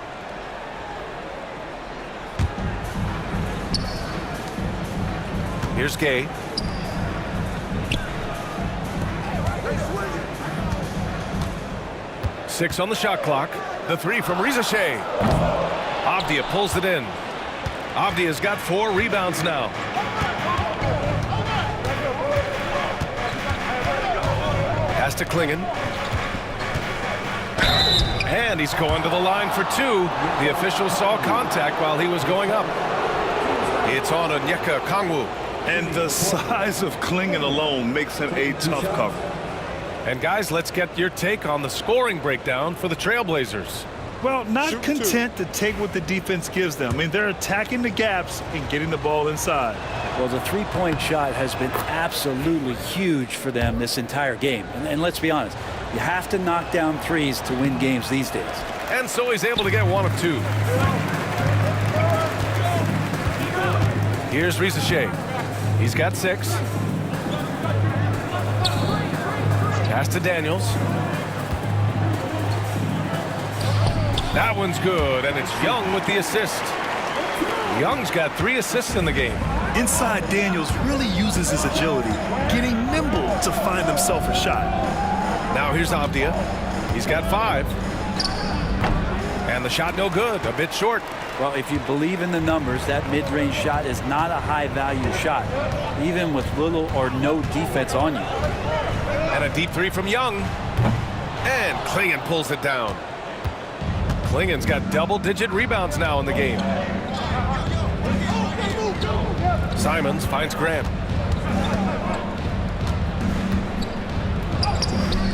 Here's Gay. Six on the shot clock. The 3 from Risacher. Avdia pulls it in. Avdia's got 4 rebounds now. Pass to Klingon. And he's going to the line for 2. The official saw contact while he was going up. It's on Onyeka Okongwu. And the size of Klingon alone makes him a tough cover. And guys, let's get your take on the scoring breakdown for the Trailblazers. Well, not content to take what the defense gives them. I mean, they're attacking the gaps and getting the ball inside. Well, the three-point shot has been absolutely huge for them this entire game. And let's be honest, you have to knock down threes to win games these days. And so he's able to get 1 of 2. Here's Risacher. He's got 6. Pass to Daniels. That one's good, and it's Young with the assist. Young's got 3 assists in the game. Inside, Daniels really uses his agility, getting nimble to find himself a shot. Now here's Avdia. He's got 5. And the shot no good, a bit short. Well, if you believe in the numbers, that mid-range shot is not a high-value shot, even with little or no defense on you. And a deep 3 from Young. And Klingon pulls it down. Klingon's got double-digit rebounds now in the game. Simons finds Grant.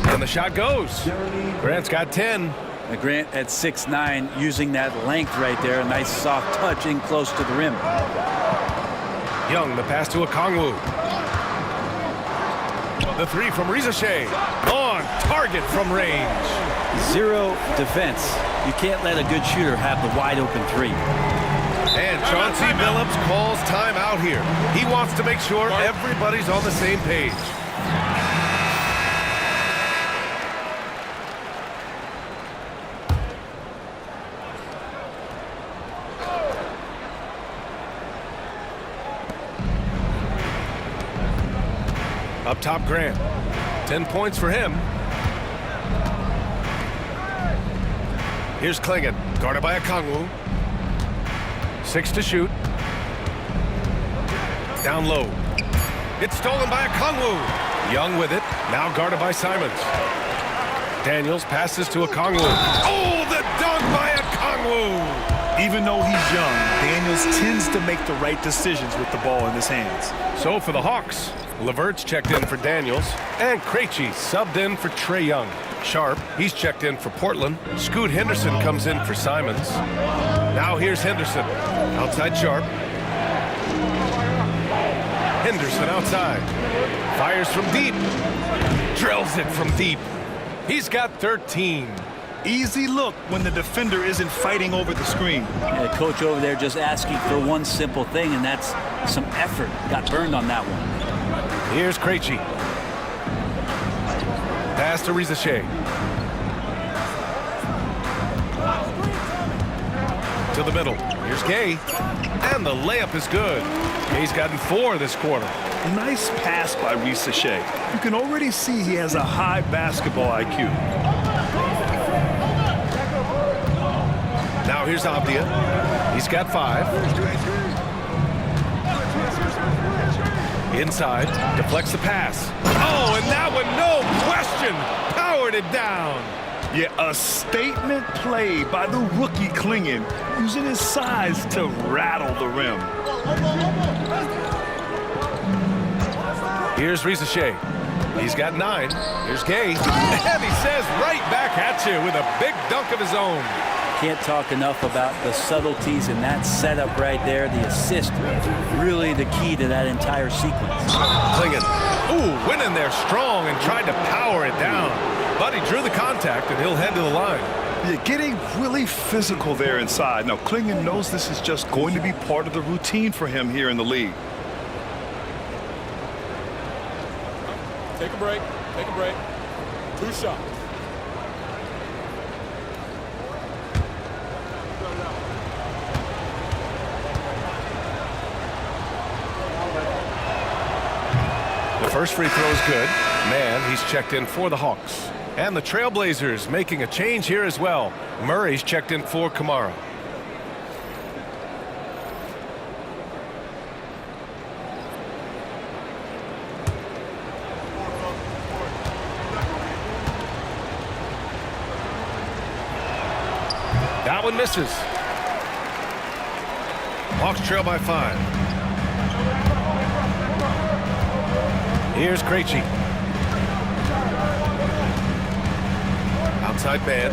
And the shot goes. Grant's got 10. Grant at 6'9", using that length right there. A nice soft touch in close to the rim. Young, the pass to Okongwu. The 3 from Risacher. On target from range. 0 defense. You can't let a good shooter have the wide open 3. And Chauncey Billups calls timeout here. He wants to make sure everybody's on the same page. Up top, Grant. 10 points for him. Here's Klingon, guarded by Okongwu. 6 to shoot. Down low. It's stolen by Okongwu. Young with it, now guarded by Simons. Daniels passes to Okongwu. Oh, the dunk by Okongwu! Even though he's young, Daniels tends to make the right decisions with the ball in his hands. So for the Hawks, Levert's checked in for Daniels, and Krejci subbed in for Trae Young. Sharp, he's checked in for Portland. Scoot Henderson comes in for Simons. Now here's Henderson. Outside Sharp. Henderson outside. Fires from deep. Drills it from deep. He's got 13. Easy look when the defender isn't fighting over the screen. Yeah, the coach over there just asking for one simple thing, and that's some effort. Got burned on that one. Here's Krejci. Pass to Rizachet. To the middle. Here's Gay. And the layup is good. Gay's gotten 4 this quarter. Nice pass by Rizachet. You can already see he has a high basketball IQ. Now here's Avdia. He's got 5. Inside, deflects the pass. Oh, and that one, no question, powered it down. Yeah, a statement play by the rookie Klingon, using his size to rattle the rim. Here's Rizachet. He's got 9. Here's Gay. And he says right back at you with a big dunk of his own. Can't talk enough about the subtleties in that setup right there. The assist, really the key to that entire sequence. Klingon, ooh, went in there strong and tried to power it down. But he drew the contact, and he'll head to the line. You're getting really physical there inside. Now, Klingon knows this is just going to be part of the routine for him here in the league. Take a break. Take a break. 2 shots. The first free throw is good. Man, he's checked in for the Hawks. And the Trailblazers making a change here as well. Murray's checked in for Kamara. That one misses. Hawks trail by 5. Here's Krejci. Outside man.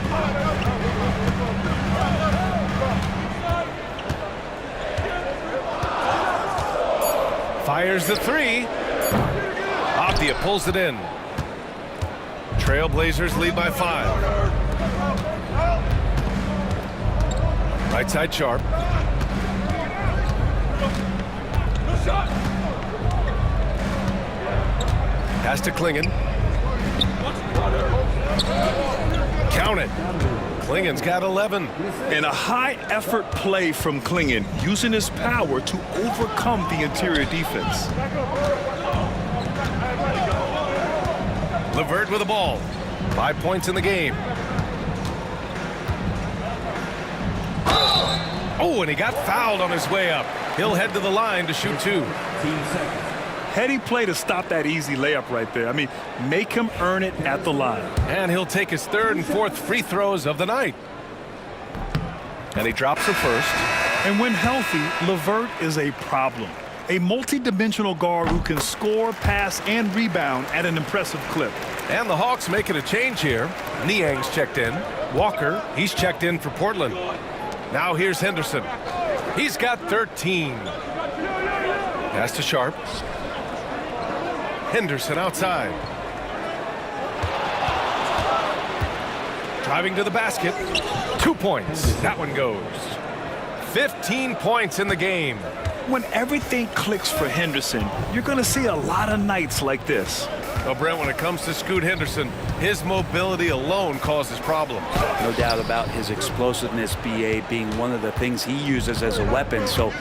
Fires the 3. Avdia pulls it in. Trailblazers lead by 5. Right side Sharp. Pass to Klingon. Count it. Klingon's got 11. And a high-effort play from Klingon, using his power to overcome the interior defense. Levert with the ball. 5 points in the game. Oh, and he got fouled on his way up. He'll head to the line to shoot 2. Heady play to stop that easy layup right there. I mean, make him earn it at the line. And he'll take his 3rd and 4th free throws of the night. And he drops the first. And when healthy, Levert is a problem. A multi-dimensional guard who can score, pass, and rebound at an impressive clip. And the Hawks making a change here. Niang's checked in. Walker, he's checked in for Portland. Now here's Henderson. He's got 13. Pass to Sharp. Henderson outside. Driving to the basket. 2 points. That one goes. 15 points in the game. When everything clicks for Henderson, you're going to see a lot of nights like this. Well, Brent, when it comes to Scoot Henderson, his mobility alone causes problems. No doubt about his explosiveness, BA, being one of the things he uses as a weapon. So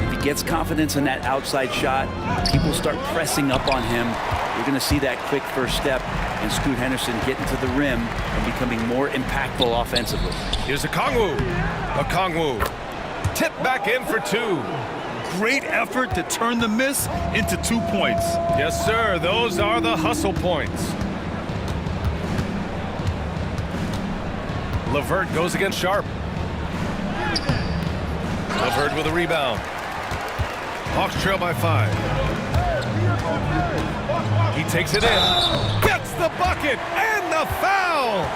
If he gets confidence in that outside shot, people start pressing up on him. You're going to see that quick first step and Scoot Henderson getting to the rim and becoming more impactful offensively. Here's Okongwu. Okongwu. Tip back in for two. Great effort to turn the miss into 2 points. Yes, sir. Those are the hustle points. LeVert goes against Sharp. LeVert with a rebound. Hawks trail by 5. He takes it in. Gets the bucket and the foul.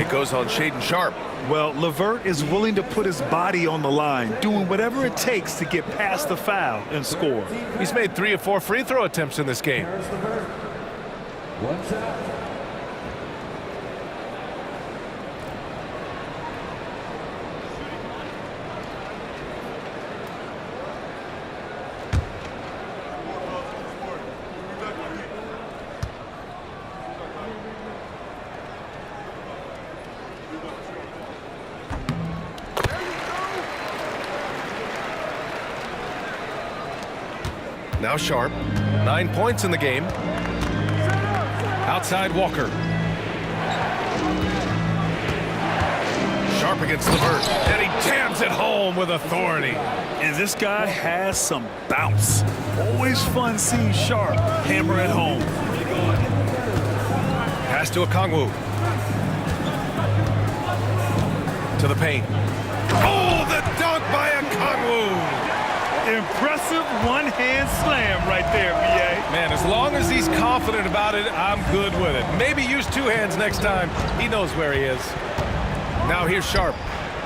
It goes on Shaedon Sharpe. Well, LeVert is willing to put his body on the line, doing whatever it takes to get past the foul and score. He's made 3 of 4 free throw attempts in this game. One shot. Now Sharp, 9 points in the game. Outside Walker. Sharp against LeVert, and he jams it home with authority. And this guy has some bounce. Always fun seeing Sharp hammer it home. Pass to Okongwu. To the paint. Oh, the dunk by Okongwu! Impressive one-hand slam right there, B.A. Man, as long as he's confident about it, I'm good with it. Maybe use 2 hands next time. He knows where he is. Now here's Sharp.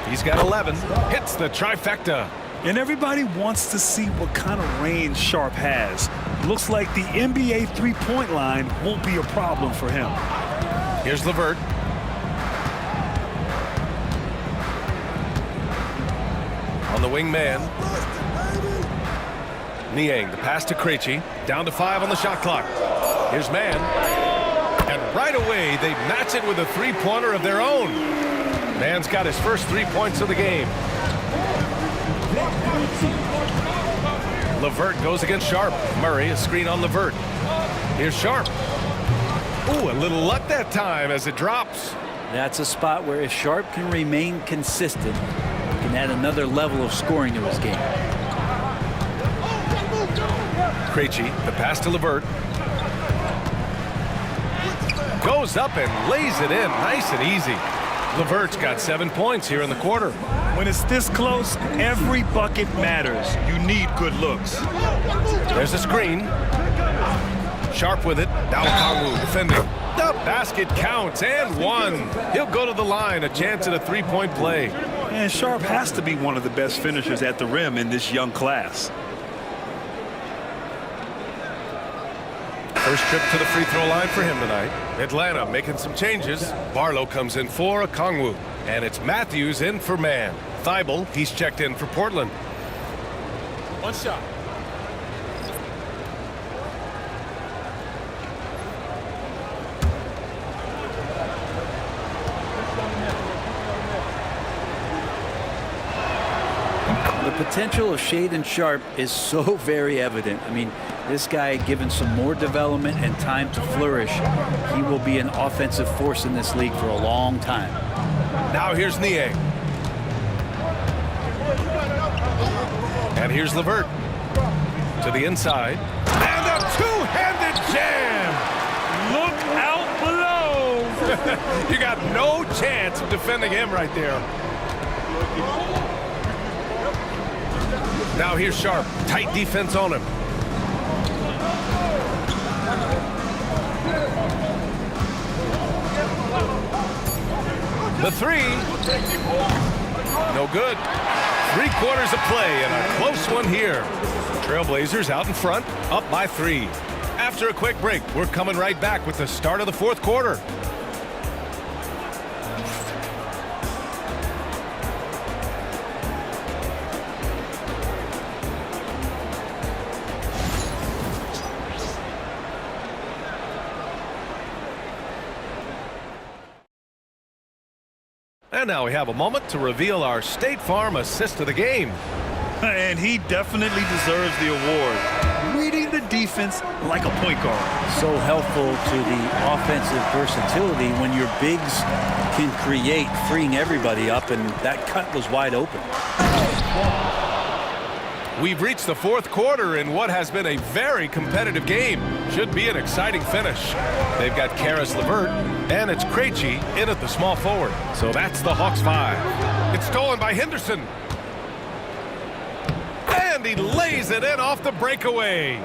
He's got 11. Hits the trifecta. And everybody wants to see what kind of range Sharp has. Looks like the NBA three-point line won't be a problem for him. Here's LeVert. On the wing man. Niang, the pass to Krejci. Down to 5 on the shot clock. Here's Mann. And right away, they match it with a three-pointer of their own. Mann's got his first 3 points of the game. LeVert goes against Sharp. Murray, a screen on LeVert. Here's Sharp. Ooh, a little luck that time as it drops. That's a spot where if Sharp can remain consistent, he can add another level of scoring to his game. Krejci, the pass to LeVert. Goes up and lays it in nice and easy. LeVert's got 7 points here in the quarter. When it's this close, every bucket matters. You need good looks. There's a screen. Sharp with it. Now Okongwu defending. The basket counts and 1. He'll go to the line. A chance at a three-point play. And Sharp has to be one of the best finishers at the rim in this young class. First trip to the free throw line for him tonight. Atlanta making some changes. Barlow comes in for Okongwu. And it's Matthews in for Mann. Thibault, he's checked in for Portland. One shot. The potential of Shaedon Sharpe is so very evident. I mean, this guy, given some more development and time to flourish, he will be an offensive force in this league for a long time. Now here's Niang. And here's LeVert. To the inside. And a two-handed jam! Look out below! You got no chance of defending him right there. Now here's Sharp. Tight defense on him. The three. No good. 3 quarters of play and a close one here. Trailblazers out in front, up by 3. After a quick break, we're coming right back with the start of the 4th quarter. And now we have a moment to reveal our State Farm assist of the game. And he definitely deserves the award. Reading the defense like a point guard. So helpful to the offensive versatility when your bigs can create, freeing everybody up, and that cut was wide open. We've reached the fourth quarter in what has been a very competitive game. Should be an exciting finish. They've got Caris LeVert, and it's Krejci in at the small forward. So that's the Hawks 5. It's stolen by Henderson. And he lays it in off the breakaway.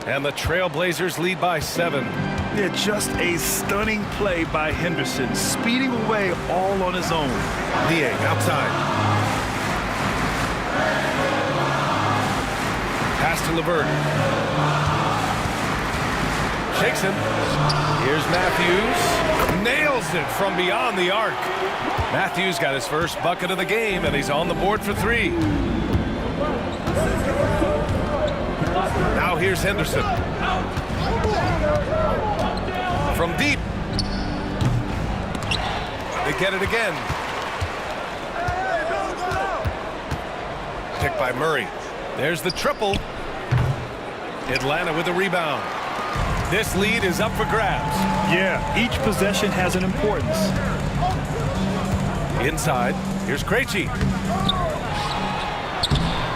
And the Trailblazers lead by 7. Yeah, just a stunning play by Henderson, speeding away all on his own. Niang outside. Pass to LeVert. Shakes him. Here's Matthews. Nails it from beyond the arc. Matthews got his first bucket of the game, and he's on the board for 3. Now here's Henderson. From deep. They get it again. Picked by Murray. There's the triple. Atlanta with a rebound. This lead is up for grabs. Yeah, each possession has an importance. Inside, here's Krejci.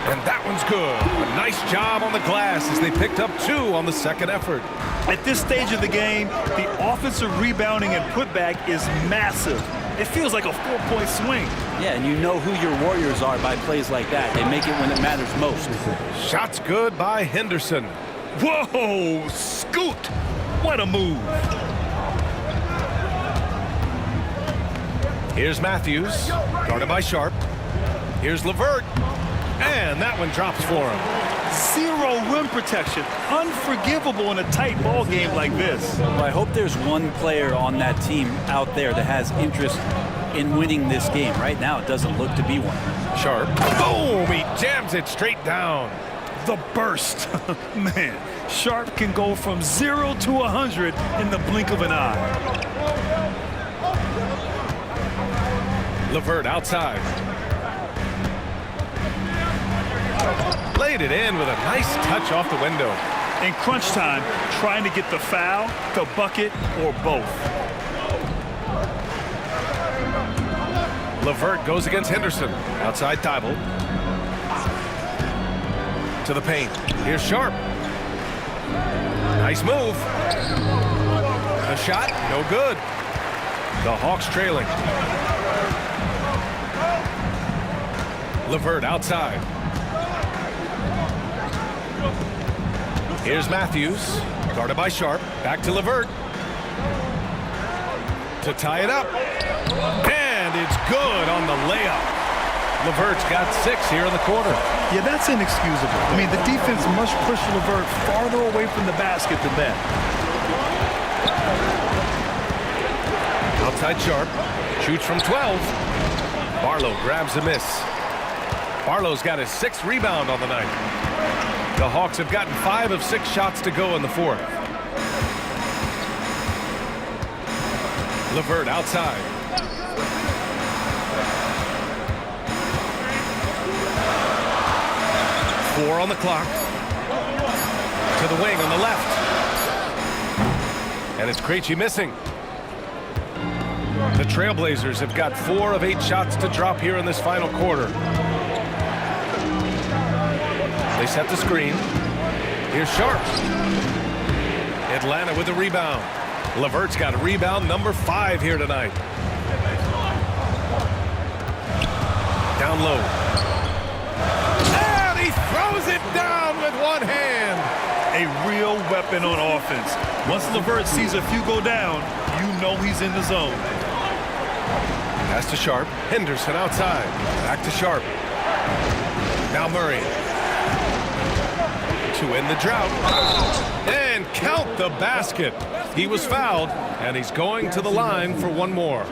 And that one's good. A nice job on the glass as they picked up 2 on the second effort. At this stage of the game, the offensive rebounding and putback is massive. It feels like a 4-point swing. Yeah, and you know who your Warriors are by plays like that. They make it when it matters most. Shots good by Henderson. Whoa, scoot. What a move. Here's Matthews, guarded by Sharp. Here's LeVert, and that one drops for him. 0 rim protection. Unforgivable in a tight ball game like this. Well, I hope there's one player on that team out there that has interest in winning this game. Right now, it doesn't look to be one. Sharp, boom, he jams it straight down. The burst. Man, Sharp can go from 0 to 100 in the blink of an eye. LeVert outside. Laid it in with a nice touch off the window. In crunch time, trying to get the foul, the bucket, or both. LeVert goes against Henderson. Outside Thibault. To the paint. Here's Sharp. Nice move. A shot, no good. The Hawks trailing. LeVert outside. Here's Matthews, guarded by Sharp. Back to LeVert. To tie it up. And it's good on the layup. LeVert's got 6 here in the quarter. Yeah, that's inexcusable. I mean, the defense must push LeVert farther away from the basket than that. Outside Sharp. Shoots from 12. Barlow grabs a miss. Barlow's got his 6th rebound on the night. The Hawks have gotten 5 of 6 shots to go in the 4th. LeVert outside. Four on the clock. To the wing on the left. And it's Krejci missing. The Trailblazers have got 4 of 8 shots to drop here in this final quarter. They set the screen. Here's Sharp. Atlanta with the rebound. LeVert's got a rebound number 5 here tonight. Down low. And he throws it down with one hand. A real weapon on offense. Once LeVert sees a few go down, you know he's in the zone. Pass to Sharp. Henderson outside. Back to Sharp. Now Murray. To end the drought. And count the basket. He was fouled, and he's going to the line for one more.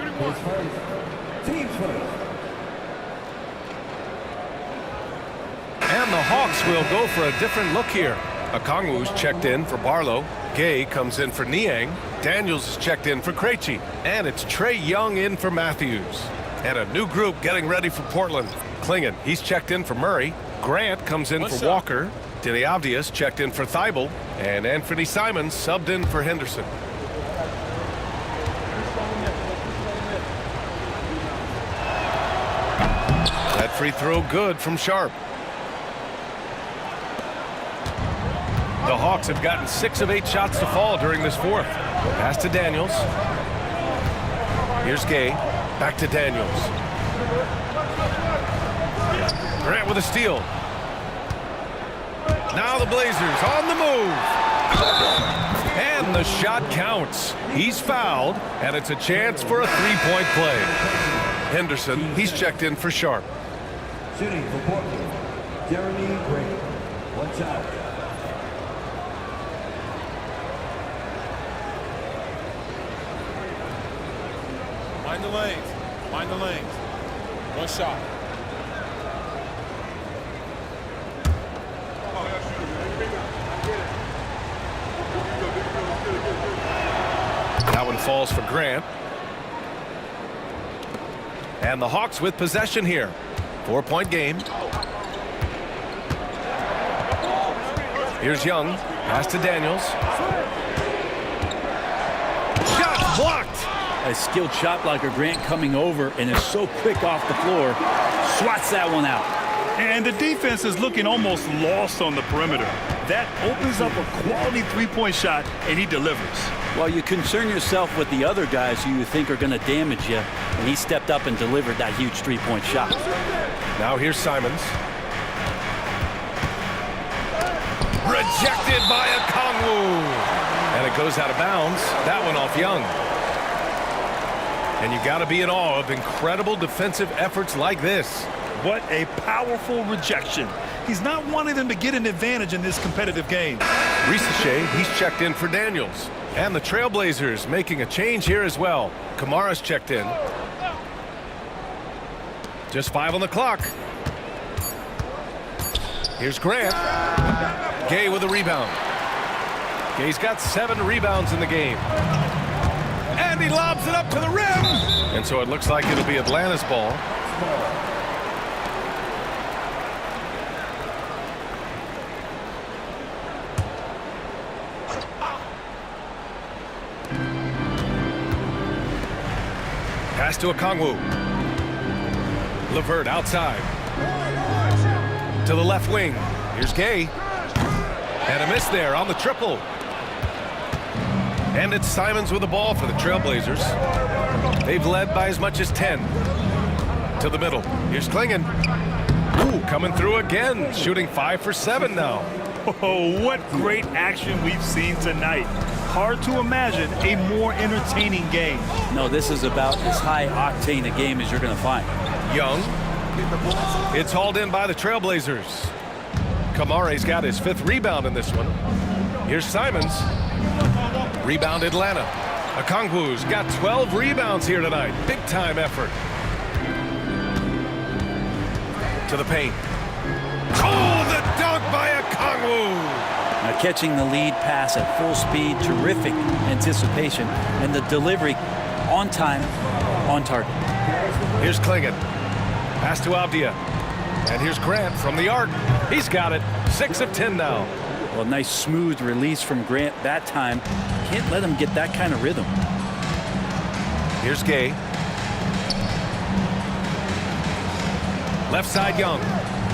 And the Hawks will go for a different look here. Okongwu's checked in for Barlow. Gay comes in for Niang. Daniels is checked in for Krejci. And it's Trae Young in for Matthews. And a new group getting ready for Portland. Clingan, he's checked in for Murray. Grant comes in One for shot. Walker. Denny Avdias checked in for Thibault. And Anthony Simons subbed in for Henderson. That free throw good from Sharp. The Hawks have gotten 6 of 8 shots to fall during this fourth. Pass to Daniels. Here's Gay. Back to Daniels. Grant with a steal. Now the Blazers on the move. And the shot counts. He's fouled, and it's a chance for a three-point play. Henderson, he's checked in for Sharp. Shooting for Portland, Jeremy Grant. 1 shot. Mind the lanes. Mind the lanes. 1 shot. That one falls for Grant. And the Hawks with possession here. 4-point game. Here's Young. Pass to Daniels. Shot blocked. A skilled shot blocker, Grant, coming over and is so quick off the floor. Swats that one out. And the defense is looking almost lost on the perimeter. That opens up a quality three-point shot, and he delivers. Well, you concern yourself with the other guys who you think are going to damage you, and he stepped up and delivered that huge three-point shot. Now here's Simons. Rejected by Okongwu. And it goes out of bounds. That one off Young. And you got to be in awe of incredible defensive efforts like this. What a powerful rejection. He's not wanting them to get an advantage in this competitive game. Risacher, he's checked in for Daniels. And the Trailblazers making a change here as well. Kamara's checked in. Just 5 on the clock. Here's Grant. Gay with a rebound. Gay's got 7 rebounds in the game. And he lobs it up to the rim. And so it looks like it'll be Atlanta's ball. Pass to Okongwu. LeVert outside. To the left wing. Here's Gay. And a miss there on the triple. And it's Simons with the ball for the Trailblazers. They've led by as much as 10. To the middle. Here's Klingon. Ooh, coming through again. Shooting 5 for 7 now. Oh, what great action we've seen tonight. Hard to imagine a more entertaining game. No, this is about as high-octane a game as you're going to find. Young. It's hauled in by the Trailblazers. Kamare's got his 5th rebound in this one. Here's Simons. Rebound Atlanta. Okongwu's got 12 rebounds here tonight. Big-time effort. To the paint. Oh, the dunk by Okongwu! Now catching the lead pass at full speed, terrific anticipation, and the delivery on time, on target. Here's Klingon. Pass to Avdia. And here's Grant from the arc. He's got it. 6 of 10 now. Well, nice smooth release from Grant that time. Can't let him get that kind of rhythm. Here's Gay. Left side Young.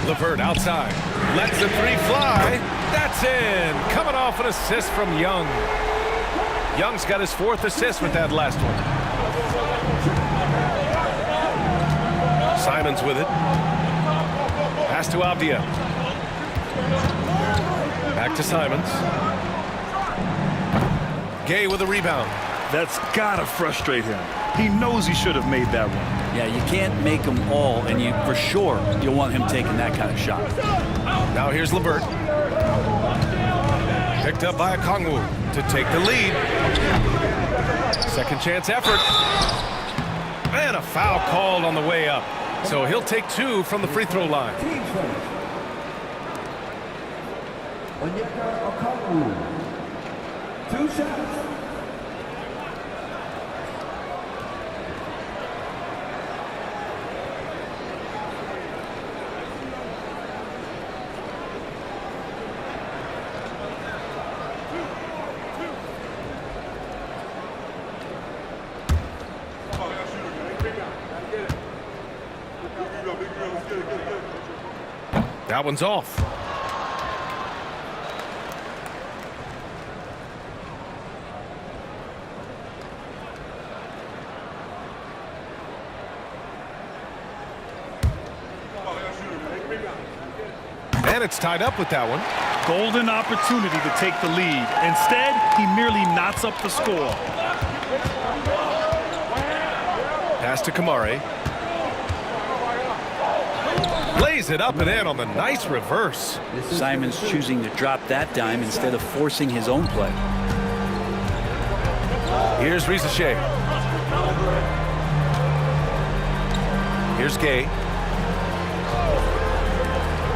LeVert outside. Lets the 3 fly. That's in. Coming off an assist from Young. Young's got his 4th assist with that last one. Simons with it. Pass to Avdia. Back to Simons. Gay with a rebound. That's gotta frustrate him. He knows he should have made that one. Yeah, you can't make them all, and you for sure you'll want him taking that kind of shot. Now here's LeVert. Picked up by Okongwu to take the lead. Second chance effort. And a foul called on the way up. So he'll take 2 from the free throw line. Team first. Onyeka Okongwu. 2 shots. That one's off. And it's tied up with that one. Golden opportunity to take the lead. Instead, he merely knots up the score. Pass to Kamari. Lays it up and in on the nice reverse. Simons choosing to drop that dime instead of forcing his own play. Here's Risacher. Here's Gay.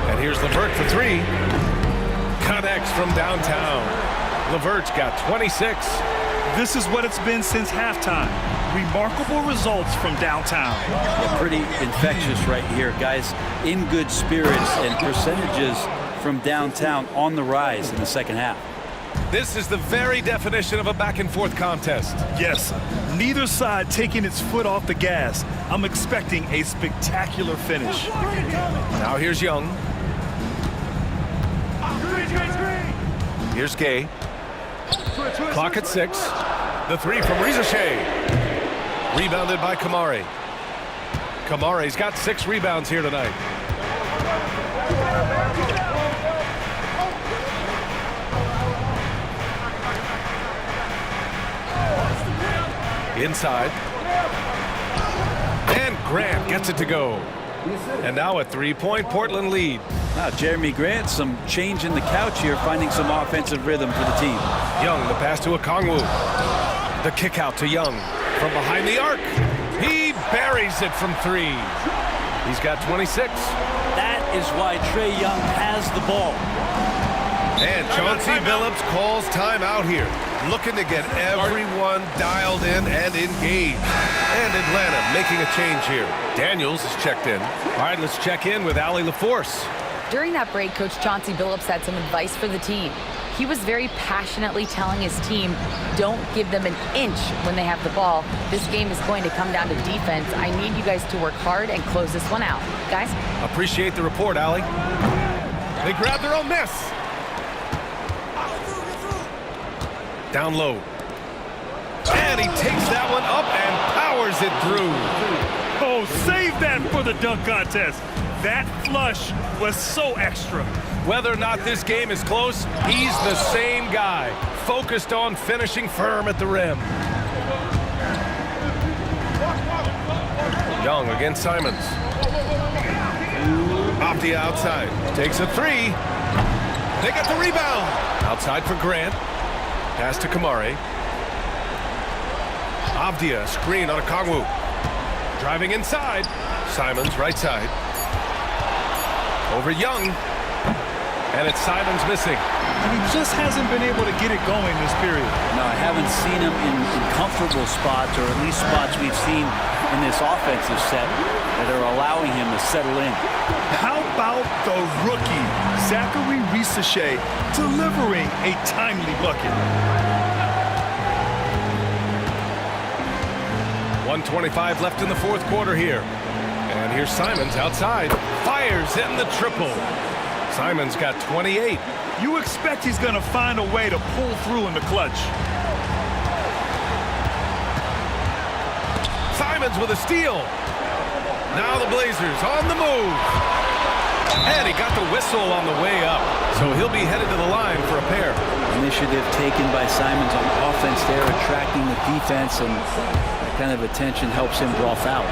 And here's LeVert for three. Connects from downtown. LeVert's got 26. This is what it's been since halftime. Remarkable results from downtown. Yeah, pretty infectious right here, guys. In good spirits and percentages from downtown on the rise in the second half. This is the very definition of a back-and-forth contest. Yes, neither side taking its foot off the gas. I'm expecting a spectacular finish. Now here's Young. Here's Gay. Clock at 6. The three from Risacher. Rebounded by Kamari. Kamari's got 6 rebounds here tonight. Inside. And Grant gets it to go. And now a 3-point Portland lead. Now, Jeremy Grant, some change in the couch here, finding some offensive rhythm for the team. Young, the pass to Okongwu. The kick out to Young from behind the arc. He buries it from 3. He's got 26. That is why Trae Young has the ball. And Chauncey Billups calls timeout here, looking to get everyone dialed in and engaged. And Atlanta making a change here. Daniels is checked in. All right, let's check in with Allie LaForce. During that break, Coach Chauncey Billups had some advice for the team. He was very passionately telling his team, don't give them an inch when they have the ball. This game is going to come down to defense. I need you guys to work hard and close this one out. Guys? Appreciate the report, Allie. They grab their own miss. Down low. And he takes that one up and powers it through. Oh, save that for the dunk contest. That flush was so extra. Whether or not this game is close, he's the same guy, focused on finishing firm at the rim. Young against Simons. Off the outside. Takes a 3. They get the rebound. Outside for Grant. Pass to Kamari. Avdia, screen on Okongwu. Driving inside. Simons, right side. Over Young. And it's Simons missing. And he just hasn't been able to get it going this period. No, I haven't seen him in comfortable spots, or at least spots we've seen in this offensive set that are allowing him to settle in. How about the rookie, Zachary Risacher, delivering a timely bucket? 1:25 left in the fourth quarter here. And here's Simons outside. Fires in the triple. Simons got 28. You expect he's going to find a way to pull through in the clutch. Simons with a steal. Now the Blazers on the move. And he got the whistle on the way up. So he'll be headed to the line for a pair. Initiative taken by Simons on offense there, attracting the defense, and that kind of attention helps him draw foul.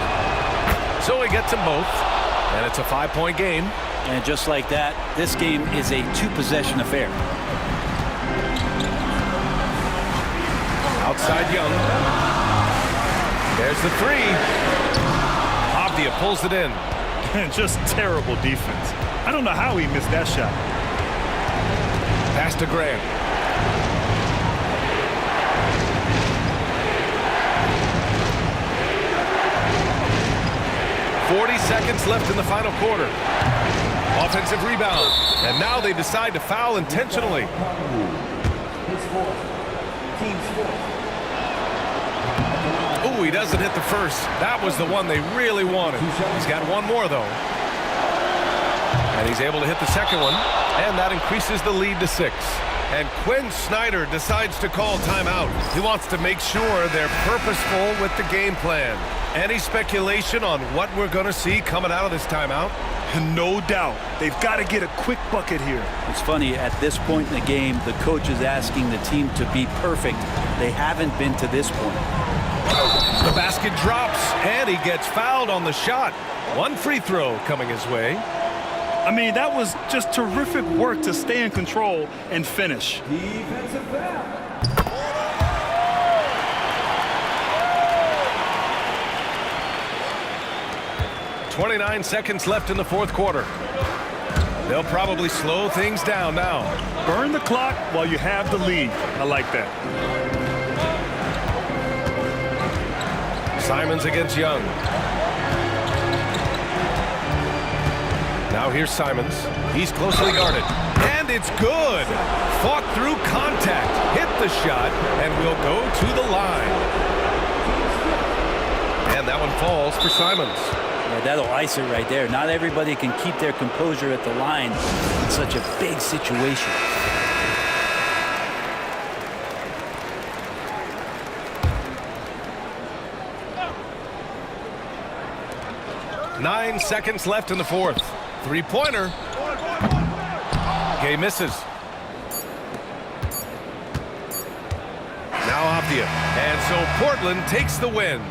So he gets them both. And it's a 5-point game. And just like that, this game is a 2-possession affair. Outside Young. There's the 3. Avdia pulls it in. Just terrible defense. I don't know how he missed that shot. Pass to Grant. .40 seconds left in the final quarter. Offensive rebound. And now they decide to foul intentionally. Ooh, he doesn't hit the first. That was the one they really wanted. He's got one more, though. And he's able to hit the second one, and that increases the lead to 6. And Quinn Snyder decides to call timeout. He wants to make sure they're purposeful with the game plan. Any speculation on what we're going to see coming out of this timeout? No doubt. They've got to get a quick bucket here. It's funny, at this point in the game, the coach is asking the team to be perfect. They haven't been to this point. The basket drops, and he gets fouled on the shot. One free throw coming his way. I mean, that was just terrific work to stay in control and finish. Defensive foul. 29 seconds left in the fourth quarter. They'll probably slow things down now. Burn the clock while you have the lead. I like that. Simons against Young. Now here's Simons. He's closely guarded. And it's good. Fought through contact. Hit the shot and will go to the line. And that one falls for Simons. Yeah, that'll ice it right there. Not everybody can keep their composure at the line in such a big situation. Nine seconds left in the fourth. Three-pointer. Gay misses. Now Avdia. And so Portland takes the win.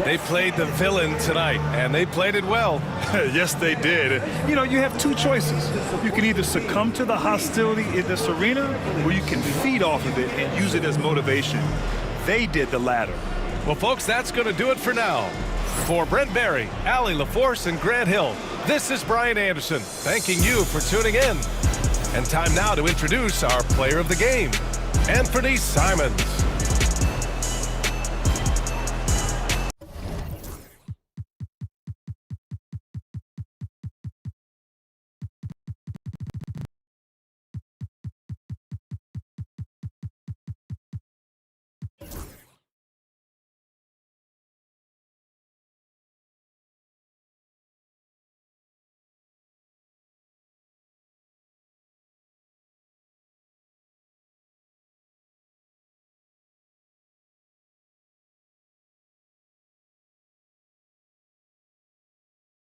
They played the villain tonight, and they played it well. Yes, they did. You know, you have two choices. You can either succumb to the hostility in this arena, or you can feed off of it and use it as motivation. They did the latter. Well, folks, that's going to do it for now. For Brent Barry, Allie LaForce, and Grant Hill, this is Brian Anderson, thanking you for tuning in. And time now to introduce our player of the game, Anthony Simons.